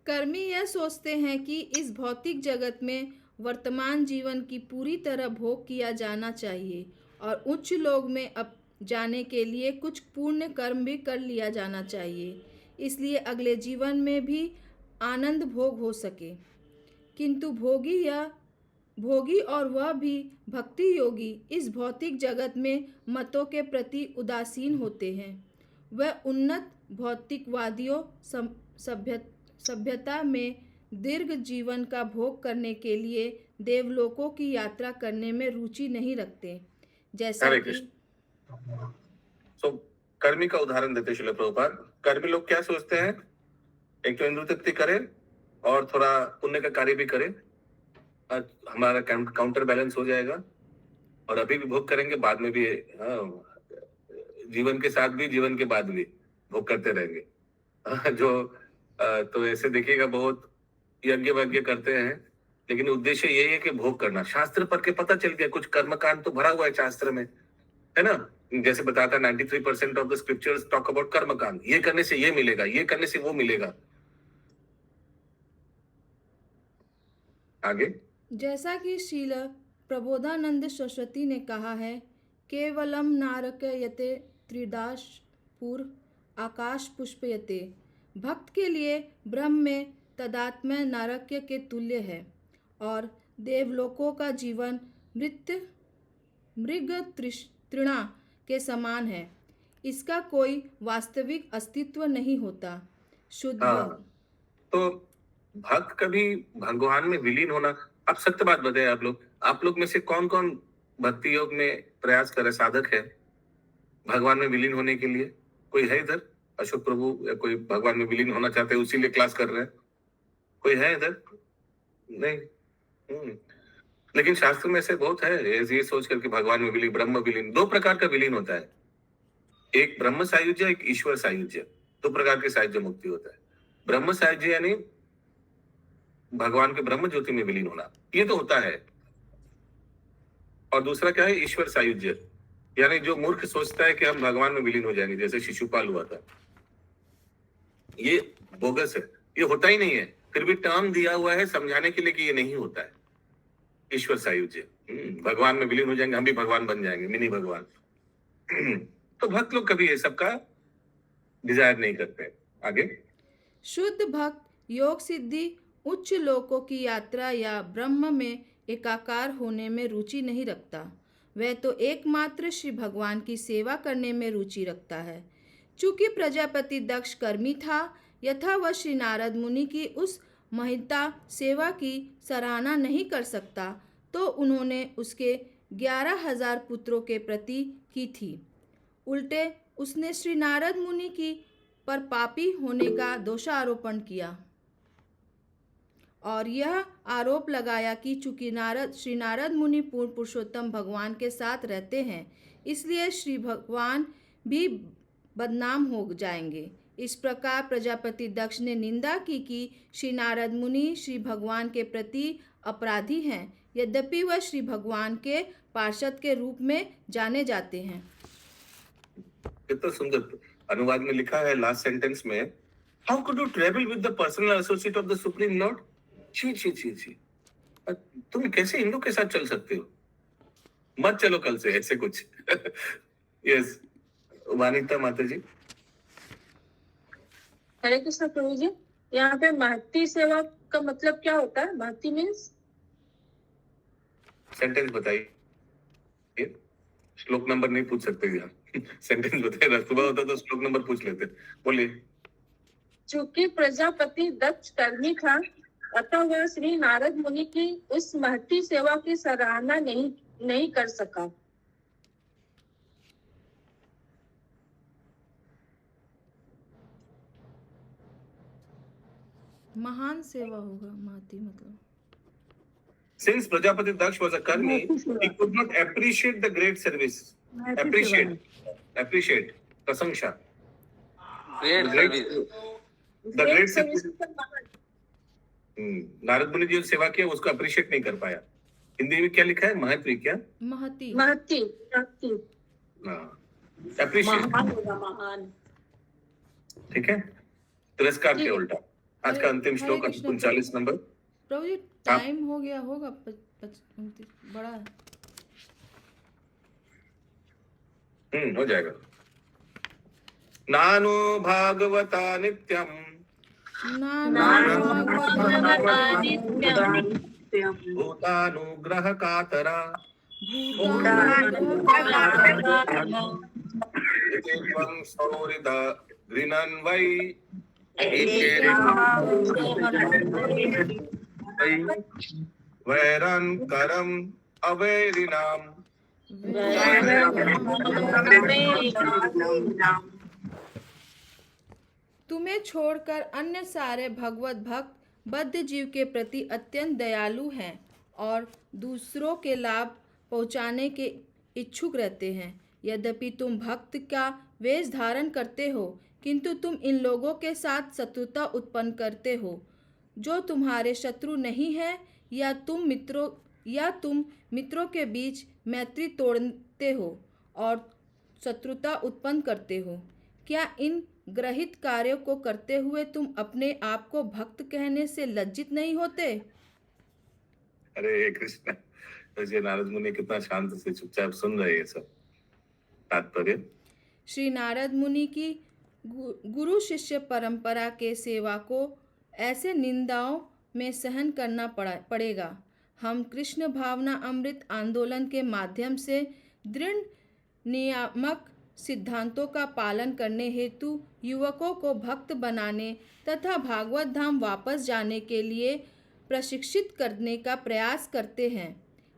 कर्मी यह सोचते हैं कि इस भौतिक जगत में वर्तमान जीवन की पूरी तरह भोग किया जाना चाहिए और उच्च लोक में अब जाने के लिए कुछ पुण्य कर्म भी कर लिया जाना चाहिए, इसलिए अगले जीवन में भी आनंद भोग हो सके। किंतु भोगी और वह भी भक्ति योगी इस भौतिक जगत में मतों के प्रति उदासीन होते हैं। वह उन्नत भौतिकवादियों सभ्यता में दीर्घ जीवन का भोग करने के लिए देवलोकों की यात्रा करने में रुचि नहीं रखते। जैसा हरे कि कृष्ण। सो कर्मी का उदाहरण देते श्रील प्रभुपाद। कर्मी लोग क्या सोचते हैं, एक तो इंद्र तृप्ति करे और थोड़ा पुण्य का कार्य भी करे, हमारा काउंटर बैलेंस हो जाएगा और अभी भी भोग करेंगे, बाद में भी, जीवन के साथ भी, जीवन के बाद भी भोग करते रहेंगे। जो तो ऐसे देखिएगा बहुत यज्ञ वज्ञ करते हैं, लेकिन उद्देश्य यही है कि भोग करना। शास्त्र पढ़ के पता चल गया, कुछ कर्मकांड तो भरा हुआ है शास्त्र में, है ना। जैसे बताता है 93% of the scriptures talk about कर्मकांड, ये करने से ये मिलेगा, ये करने से वो मिलेगा। आगे जैसा कि श्रील प्रबोधानंद सरस्वती ने कहा है, केवलम नारकयते त्रिदाशपुर आकाश पुष्पयते। भक्त के लिए ब्रह्म में तदात्म्य नारक्य के तुल्य है और देवलोकों का जीवन मृग तृणा के समान है, इसका कोई वास्तविक अस्तित्व नहीं होता। शुद्ध तो भक्त कभी भगवान में विलीन होना, अब सत्य बात बताए आप लोग में से कौन कौन भक्ति योग में प्रयास करे, साधक है भगवान में विलीन होने के लिए? कोई है इधर? अशोक प्रभु या कोई भगवान में विलीन होना चाहते हैं, उसी क्लास कर रहे हैं? कोई है इधर? नहीं। लेकिन शास्त्र में ऐसे बहुत है, ये सोच करके भगवान में विलीन, ब्रह्म विलीन। दो प्रकार का विलीन होता है, एक ब्रह्म सायुज्य, एक ईश्वर सायुज्य। दो प्रकार के सायुज्य मुक्ति होता है। ब्रह्म सायुज्य यानी भगवान के ब्रह्म ज्योति में विलीन होना, ये तो होता है। और दूसरा क्या है? ईश्वर सायुज्य, यानी जो मूर्ख सोचता है कि हम भगवान में विलीन हो जाएंगे, जैसे शिशुपाल हुआ था, ये बोगस है, ये होता ही नहीं है। फिर भी टर्म दिया हुआ है समझाने के लिए कि ये नहीं होता है। ईश्वर सायुज्य, भगवान में विलीन हो जाएंगे, हम भी भगवान बन जाएंगे, मिनी भगवान। तो भक्त लोग कभी ये सब का डिजायर नहीं करते। आगे शुद्ध भक्त योग सिद्धि, उच्च लोकों की यात्रा या ब्रह्म में एकाकार होने में रुचि नहीं रखता। वह तो एकमात्र श्री भगवान की सेवा करने में रुचि रखता है। चूंकि प्रजापति दक्ष कर्मी था, यथा वह श्री नारद मुनि की उस महिता सेवा की सराहना नहीं कर सकता, तो उन्होंने उसके 11,000 पुत्रों के प्रति की थी। उल्टे उसने श्री नारद मुनि की पर पापी होने का दोषारोपण किया और यह आरोप लगाया कि चूंकि श्री नारद मुनि पूर्ण पुरुषोत्तम भगवान के साथ रहते हैं, इसलिए श्री भगवान भी बदनाम हो जाएंगे। इस प्रकार प्रजापति दक्ष ने निंदा की कि श्री नारद मुनि श्री भगवान के प्रति अपराधी हैं, यद्यपि वह श्री भगवान के पार्षद के रूप में जाने जाते हैं। कितना सुंदर अनुवाद में लिखा है लास्ट सेंटेंस में, how could you travel with the personal associate of the supreme Lord. छी छी छी छी, तुम कैसे इन लोग के साथ चल सकते हो? मत चलो कल से, ऐसे कुछ। यस, वानिता माता जी। हरे कृष्ण प्रभु जी, यहाँ पे महती सेवा का मतलब क्या होता है? महती मीन्स सेंटेंस बताइए, श्लोक नंबर नहीं पूछ सकते यहाँ। सेंटेंस बताइए, सुबह होता तो श्लोक नंबर पूछ लेते। बोलिए। चूंकि प्रजापति दक्ष कर्मी था, अतः वह श्री नारद मुनि की उस महती सेवा की सराहना नहीं कर सका। महान सेवा होगा महती मतलब। Since Prajapati Daksh was a karmi, he could not appreciate the great service. Appreciate. Prasangsha. Great service. The great service. Narad मुनि जी जो सेवा किया उसको अप्रिशिएट नहीं कर पाया। हिंदी में क्या लिखा है? महती क्या? महती। महती। अप्रिशिएट। महान। ठीक है, तिरस्कार के उल्टा। आज का अंतिम श्लोक 39 नंबर। प्रभु जी टाइम हो गया होगा, बड़ा हो जाएगा। नानो भागवता नित्यम भूतानुग्रह कातरा गृणन् वै वैरन् करम अवैरिणाम। तुम्हें छोड़कर अन्य सारे भगवत भक्त बद्ध जीव के प्रति अत्यंत दयालु हैं और दूसरों के लाभ पहुंचाने के इच्छुक रहते हैं। यद्यपि तुम भक्त का वेश धारण करते हो, किंतु तुम इन लोगों के साथ शत्रुता उत्पन्न करते हो जो तुम्हारे शत्रु नहीं है, या तुम मित्रों के बीच मैत्री तोड़ते हो और शत्रुता उत्पन्न करते हो। क्या इन ग्रहित कार्यों को करते हुए तुम अपने आप को भक्त कहने से लज्जित नहीं होते? अरे कृष्ण, तो नारद मुनि कितना शांत से चुपचाप सुन रहे हैं सब। तात्पर्य, श्री नारद मुनि की गुरु शिष्य परंपरा के सेवा को ऐसे निंदाओं में सहन करना पड़ेगा। हम कृष्ण भावना अमृत आंदोलन के माध्यम से दृढ़ नियामक सिद्धांतों का पालन करने हेतु युवकों को भक्त बनाने तथा भागवत धाम वापस जाने के लिए प्रशिक्षित करने का प्रयास करते हैं,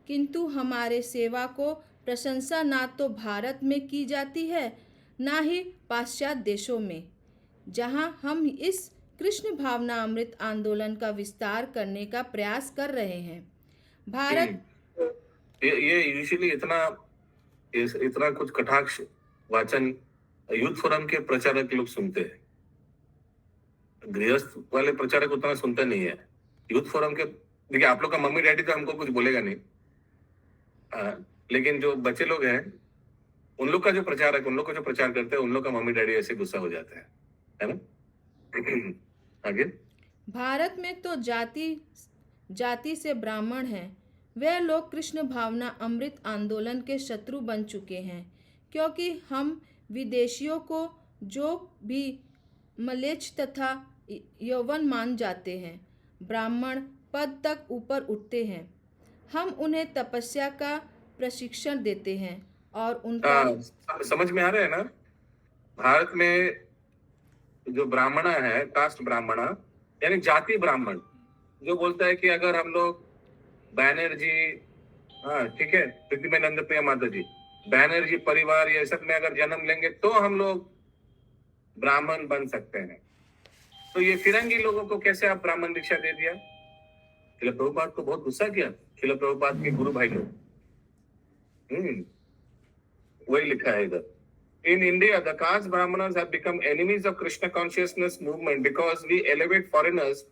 किंतु हमारे सेवा को प्रशंसा ना तो भारत में की जाती है, ना ही पाश्चात्य देशों में, जहां हम इस कृष्ण भावना अमृत आंदोलन का विस्तार करने का प्रयास कर रहे हैं। भारत ये यूजुअली इतना कुछ कटाक्ष वाचन यूथ फोरम के प्रचारक लोग सुनते हैं। गृहस्थ वाले प्रचारक उतना सुनते नहीं है। यूथ फोरम के, देखिए आप लोग का मम्मी डैडी तो हमको कुछ बोलेगा नहीं, लेकिन जो बच्चे लोग हैं उन लोग का जो प्रचार करते हैं, उन लोग का मम्मी डैडी ऐसे गुस्सा हो जाते हैं, है ना। आगे, भारत में तो जाति से ब्राह्मण हैं। वे लोग कृष्ण भावना अमृत आंदोलन के शत्रु बन चुके हैं, क्योंकि हम विदेशियों को जो भी मलेच्छ तथा यौवन मान जाते हैं, ब्राह्मण पद तक ऊपर उठते हैं। हम उन्हें तपस्या का प्रशिक्षण देते हैं और उनका समझ में आ रहा है ना। भारत में जो ब्राह्मण है, कास्ट ब्राह्मण यानी जाति ब्राह्मण, जो बोलता है कि अगर हम लोग बैनर्जी, ठीक है, पृथ्वी नंद प्रिया माता जी, बैनर्जी परिवार ये सब में अगर जन्म लेंगे तो हम लोग ब्राह्मण बन सकते हैं। तो ये फिरंगी लोगों को कैसे आप ब्राह्मण दीक्षा दे दिया? शिला प्रभुपाद को बहुत गुस्सा किया शिला प्रभुपाद के गुरु भाई लोग। वही लिखा है इधर। In India, the caste Brahmanas have become enemies of Krishna consciousness movement because we elevate foreigners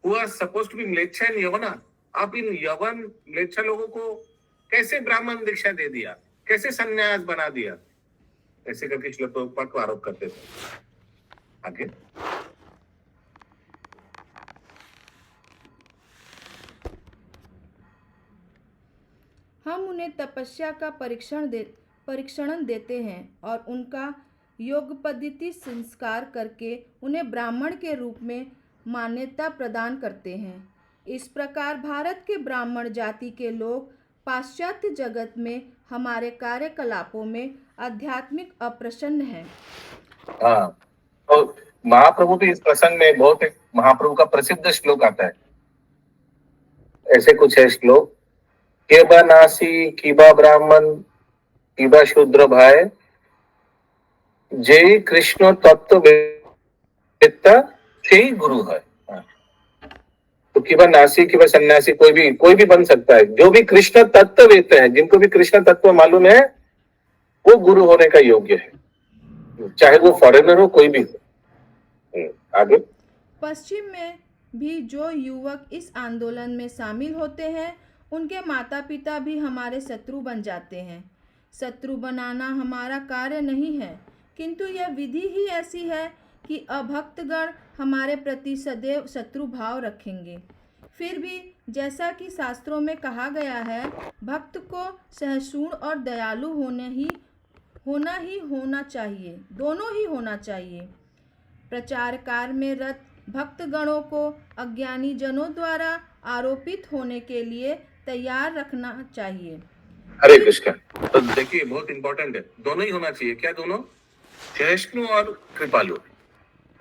who are supposed to be म्लेच्छ and यवना। आप इन यवन म्लेच्छ लोगों को कैसे ब्राह्मण दीक्षा दे दिया, कैसे संन्यास बना दिया, ऐसे करके शिला प्रभुपाद को आरोप करते थे। आगे, हम उन्हें तपस्या का परीक्षण देते हैं और उनका योगपद्धति संस्कार करके उन्हें ब्राह्मण के रूप में मान्यता प्रदान करते हैं। इस प्रकार भारत के ब्राह्मण जाति के लोग पाश्चात्य जगत में हमारे कार्यकलापों में आध्यात्मिक अप्रसन्न हैं। हाँ, तो महाप्रभु भी इस प्रसंग में बहुत एक महाप्रभु का प्रसिद्ध श्लोक आता है। ऐसे कुछ है श्लोक, केबा नासी कीबा ब्राह्मण कीबा शूद्र भाई जय कृष्ण तत्व वेत्ता से गुरु है। तो कीबा नासी कीबा सन्यासी कोई भी बन सकता है। जो भी कृष्ण तत्व वेत्ता है, जिनको भी कृष्ण तत्व मालूम है, वो गुरु होने का योग्य है, चाहे वो फॉरेनर हो, कोई भी हो। आगे पश्चिम में भी जो युवक इस आंदोलन में शामिल होते हैं, उनके माता पिता भी हमारे शत्रु बन जाते हैं। शत्रु बनाना हमारा कार्य नहीं है, किंतु यह विधि ही ऐसी है कि अभक्तगण हमारे प्रति सदैव शत्रु भाव रखेंगे। फिर भी जैसा कि शास्त्रों में कहा गया है, भक्त को सहिष्णु और दयालु होना चाहिए, दोनों ही होना चाहिए। प्रचार कार्य में रत भक्तगणों को अज्ञानी जनों द्वारा आरोपित होने के लिए तैयार रखना चाहिए। हरे कृष्ण। तो देखिए, बहुत इंपॉर्टेंट है, दोनों ही होना चाहिए। क्या दोनों? सहिष्णु और कृपालु।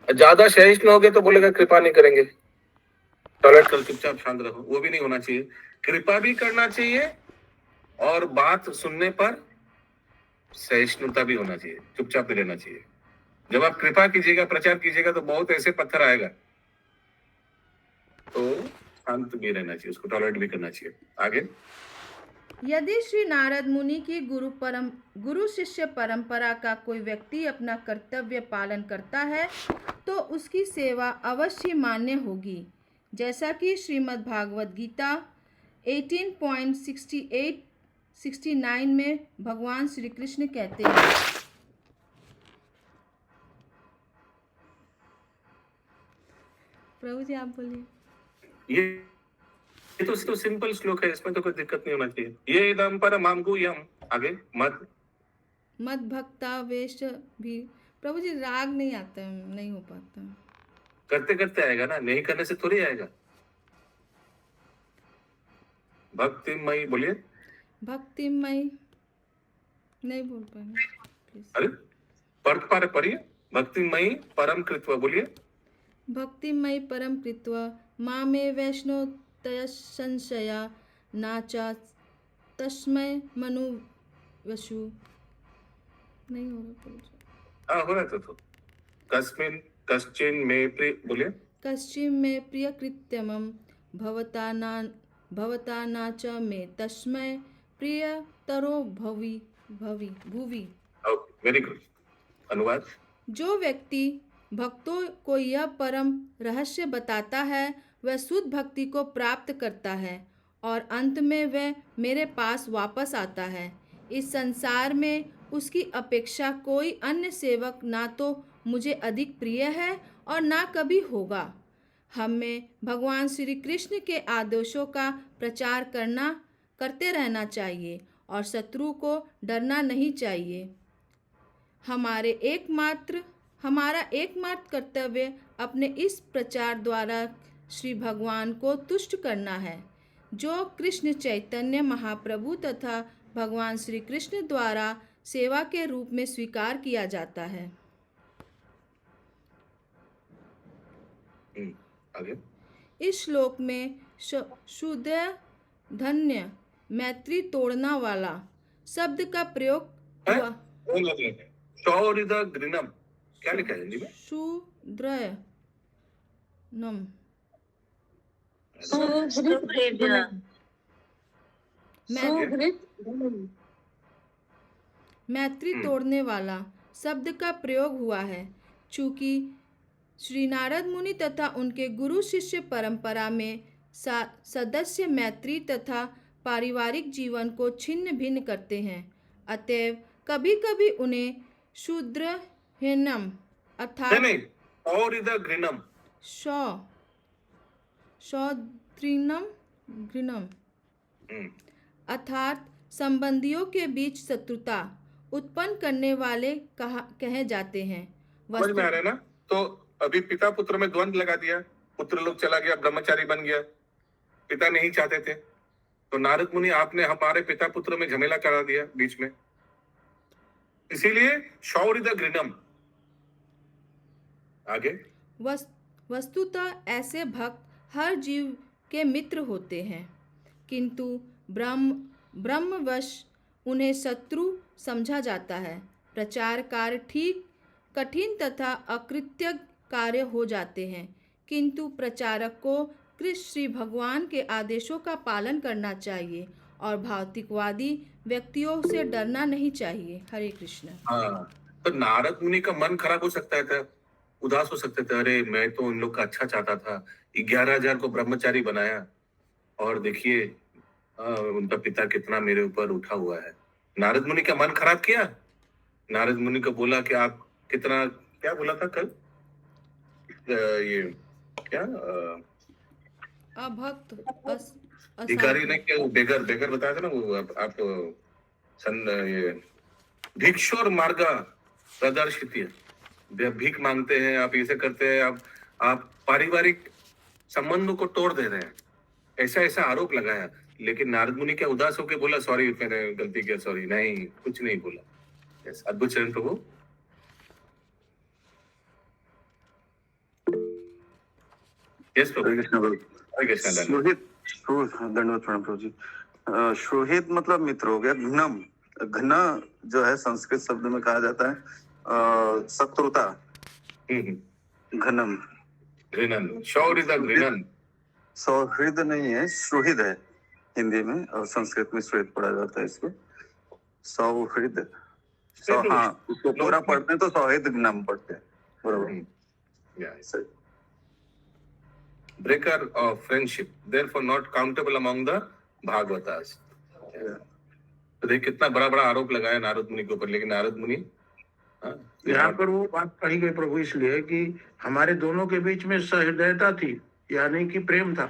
ज्यादा सहिष्णु हो गए तो बोलेगा कृपा नहीं करेंगे, टॉयलेट कर चुपचाप शांत रहो, वो भी नहीं होना चाहिए। कृपा भी करना चाहिए और बात सुनने पर सहिष्णुता भी होना चाहिए, चुपचाप भी रहना चाहिए। जब आप कृपा कीजिएगा, प्रचार कीजिएगा, तो बहुत ऐसे पत्थर आएगा, तो शांत भी रहना चाहिए, उसको टॉलरेट भी करना चाहिए। आगे, यदि श्री नारद मुनि की गुरु शिष्य परंपरा का कोई व्यक्ति अपना कर्तव्य पालन करता है तो उसकी सेवा अवश्य मान्य होगी, जैसा कि श्रीमद् भागवत गीता 18.69 में भगवान श्री कृष्ण कहते हैं। प्रभु जी आप बोलिए। ये तो सिंपल श्लोक है, इसमें तो कोई दिक्कत नहीं होना चाहिए। ये इदम परमं गुह्यम। आगे, मद भक्तावेश भी। प्रभु जी राग नहीं आता है, नहीं हो पाता। करते करते आएगा ना, नहीं करने से थोड़ी आएगा। भक्तिमयी बोलिए। भक्तिमयी नहीं बोल पाएंगे। अरे पढ़िए, भक्तिमयी परम कृत्वा बोलिए। भक्तिमयी परम कृत्वा मामे वैष्णो तय संशया नाचा तस्मय मनु वसु। नहीं हो रहा। हो रहा तो कश्चिन में प्रिय बोलिए। कश्चिन में प्रिय कृत्यमं भवता नाच में तस्मय प्रिय तरो भुवि। Very good. अनुवाद। जो व्यक्ति भक्तों को यह परम रहस्य बताता है, वह शुद्ध भक्ति को प्राप्त करता है और अंत में वह मेरे पास वापस आता है। इस संसार में उसकी अपेक्षा कोई अन्य सेवक ना तो मुझे अधिक प्रिय है और ना कभी होगा। हमें भगवान श्री कृष्ण के आदेशों का प्रचार करते रहना चाहिए और शत्रु को डरना नहीं चाहिए। हमारा एकमात्र कर्तव्य अपने इस प्रचार द्वारा श्री भगवान को तुष्ट करना है, जो कृष्ण चैतन्य महाप्रभु तथा भगवान श्री कृष्ण द्वारा सेवा के रूप में स्वीकार किया जाता है। आगे। इस श्लोक में शुद्ध धन्य मैत्री तोड़ना वाला शब्द का प्रयोग हुआ। गृणम क्या लिखा है हिंदी में? शूद्रनम। मैत्री तोड़ने वाला शब्द का प्रयोग हुआ है, चूंकि श्री नारद मुनि तथा उनके गुरु शिष्य परंपरा में सदस्य मैत्री तथा पारिवारिक जीवन को छिन्न भिन्न करते हैं। अतएव कभी कभी उन्हें शूद्रहीनम अर्थात शौद्रीनम घृणम अर्थात संबंधियों के बीच शत्रुता उत्पन्न करने वाले कहे जाते हैं। समझ में आ रहा है ना? तो अभी पिता पुत्र में द्वंद्व लगा दिया, पुत्र लोग चला गया, ब्रह्मचारी बन गया, पिता नहीं चाहते थे, तो नारद मुनि आपने हमारे पिता पुत्र में झमेला करा दिया बीच में, इसीलिए शौरिद घृणम। आगे वस्तुतः ऐसे भक्त हर जीव के मित्र होते हैं, किंतु ब्रह्मवश उन्हें शत्रु समझा जाता है। प्रचार कार्य ठीक कठिन तथा अकृत्य कार्य हो जाते हैं, किंतु प्रचारक को कृष्ण श्री भगवान के आदेशों का पालन करना चाहिए और भौतिकवादी व्यक्तियों से डरना नहीं चाहिए। हरे कृष्ण। हाँ, तो नारद मुनि का मन खराब हो सकता था, उदास हो सकते थे, अरे मैं तो इन लोग का अच्छा चाहता था, 11,000 को ब्रह्मचारी बनाया और देखिए उनका पिता कितना मेरे ऊपर उठा हुआ है। नारद मुनि का मन खराब किया। नारद मुनि को बोला कि आप कितना, क्या बोला था कल, ये क्या अभक्त अधिकारी ने क्या, बेगर बताया था ना वो, आप ये भिक्षुर मार्ग प्रदर्शित, भीख मांगते हैं आप, ऐसे करते हैं आप पारिवारिक संबंधों को तोड़ दे रहे हैं, ऐसा आरोप लगाया। लेकिन नारद मुनि क्या उदास होकर बोला, सॉरी मैंने गलती किया, सॉरी, नहीं, कुछ नहीं बोला। यस, अद्भुत चरण प्रभु। यस प्रभु। हरे कृष्ण। श्रोहित, धन्यवाद प्रणाम प्रभु जी। श्रोहित मतलब मित्र हो गया। घ्नम, घ्न जो है संस्कृत शब्द में कहा जाता है शत्रुता। घ्नम, घृणन, शौरिद घृणन। सौहृद नहीं है, सुहृद है हिंदी में, और संस्कृत में सुहृद पढ़ा जाता है इसको। सौहृद, हाँ, उसको पूरा पढ़ते हैं तो सौहृद घ्नम पढ़ते हैं, बराबर। Breaker of friendship, therefore not countable among the Bhagavatas. तो देख कितना बड़ा आरोप लगाया नारद मुनि के ऊपर, लेकिन नारद मुनि यहाँ पर वो बात कही गई प्रभु इसलिए कि हमारे दोनों के बीच में सहृदयता थी, यानी कि प्रेम था,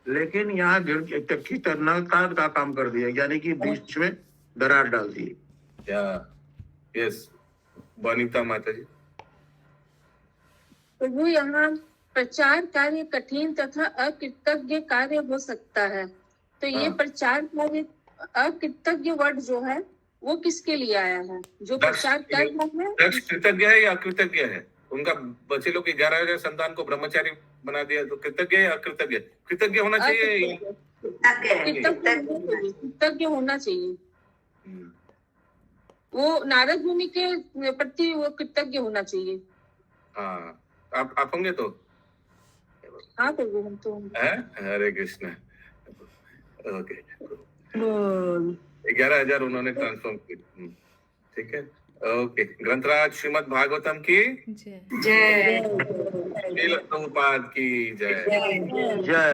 लेकिन यहाँ खतरनाक का काम कर दिया, यानी कि बीच में दरार डाल दी। यस, वनिता माता जी। प्रभु यहाँ प्रचार कार्य कठिन तथा अकृतज्ञ कार्य हो सकता है, तो ये प्रचार कार्य अकृतज्ञ वर्ड जो है वो किसके लिए आया है? जो प्रचार कर रहे हैं कृतज्ञ है या अकृतज्ञ है? उनका बच्चे लोग 11,000 संतान को ब्रह्मचारी बना दिया, तो कृतज्ञ या अकृतज्ञ? कृतज्ञ होना चाहिए, कृतज्ञ होना चाहिए। वो नारद मुनि के प्रति वो कृतज्ञ होना चाहिए। हाँ, आप होंगे तो? हाँ प्रभु, हम तो हरे कृष्ण। ओके, 11,000 उन्होंने ट्रांसफॉर्म की। ठीक है, ओके। ग्रंथराज श्रीमद् भागवतम की जय। श्रील प्रभुपाद की जय।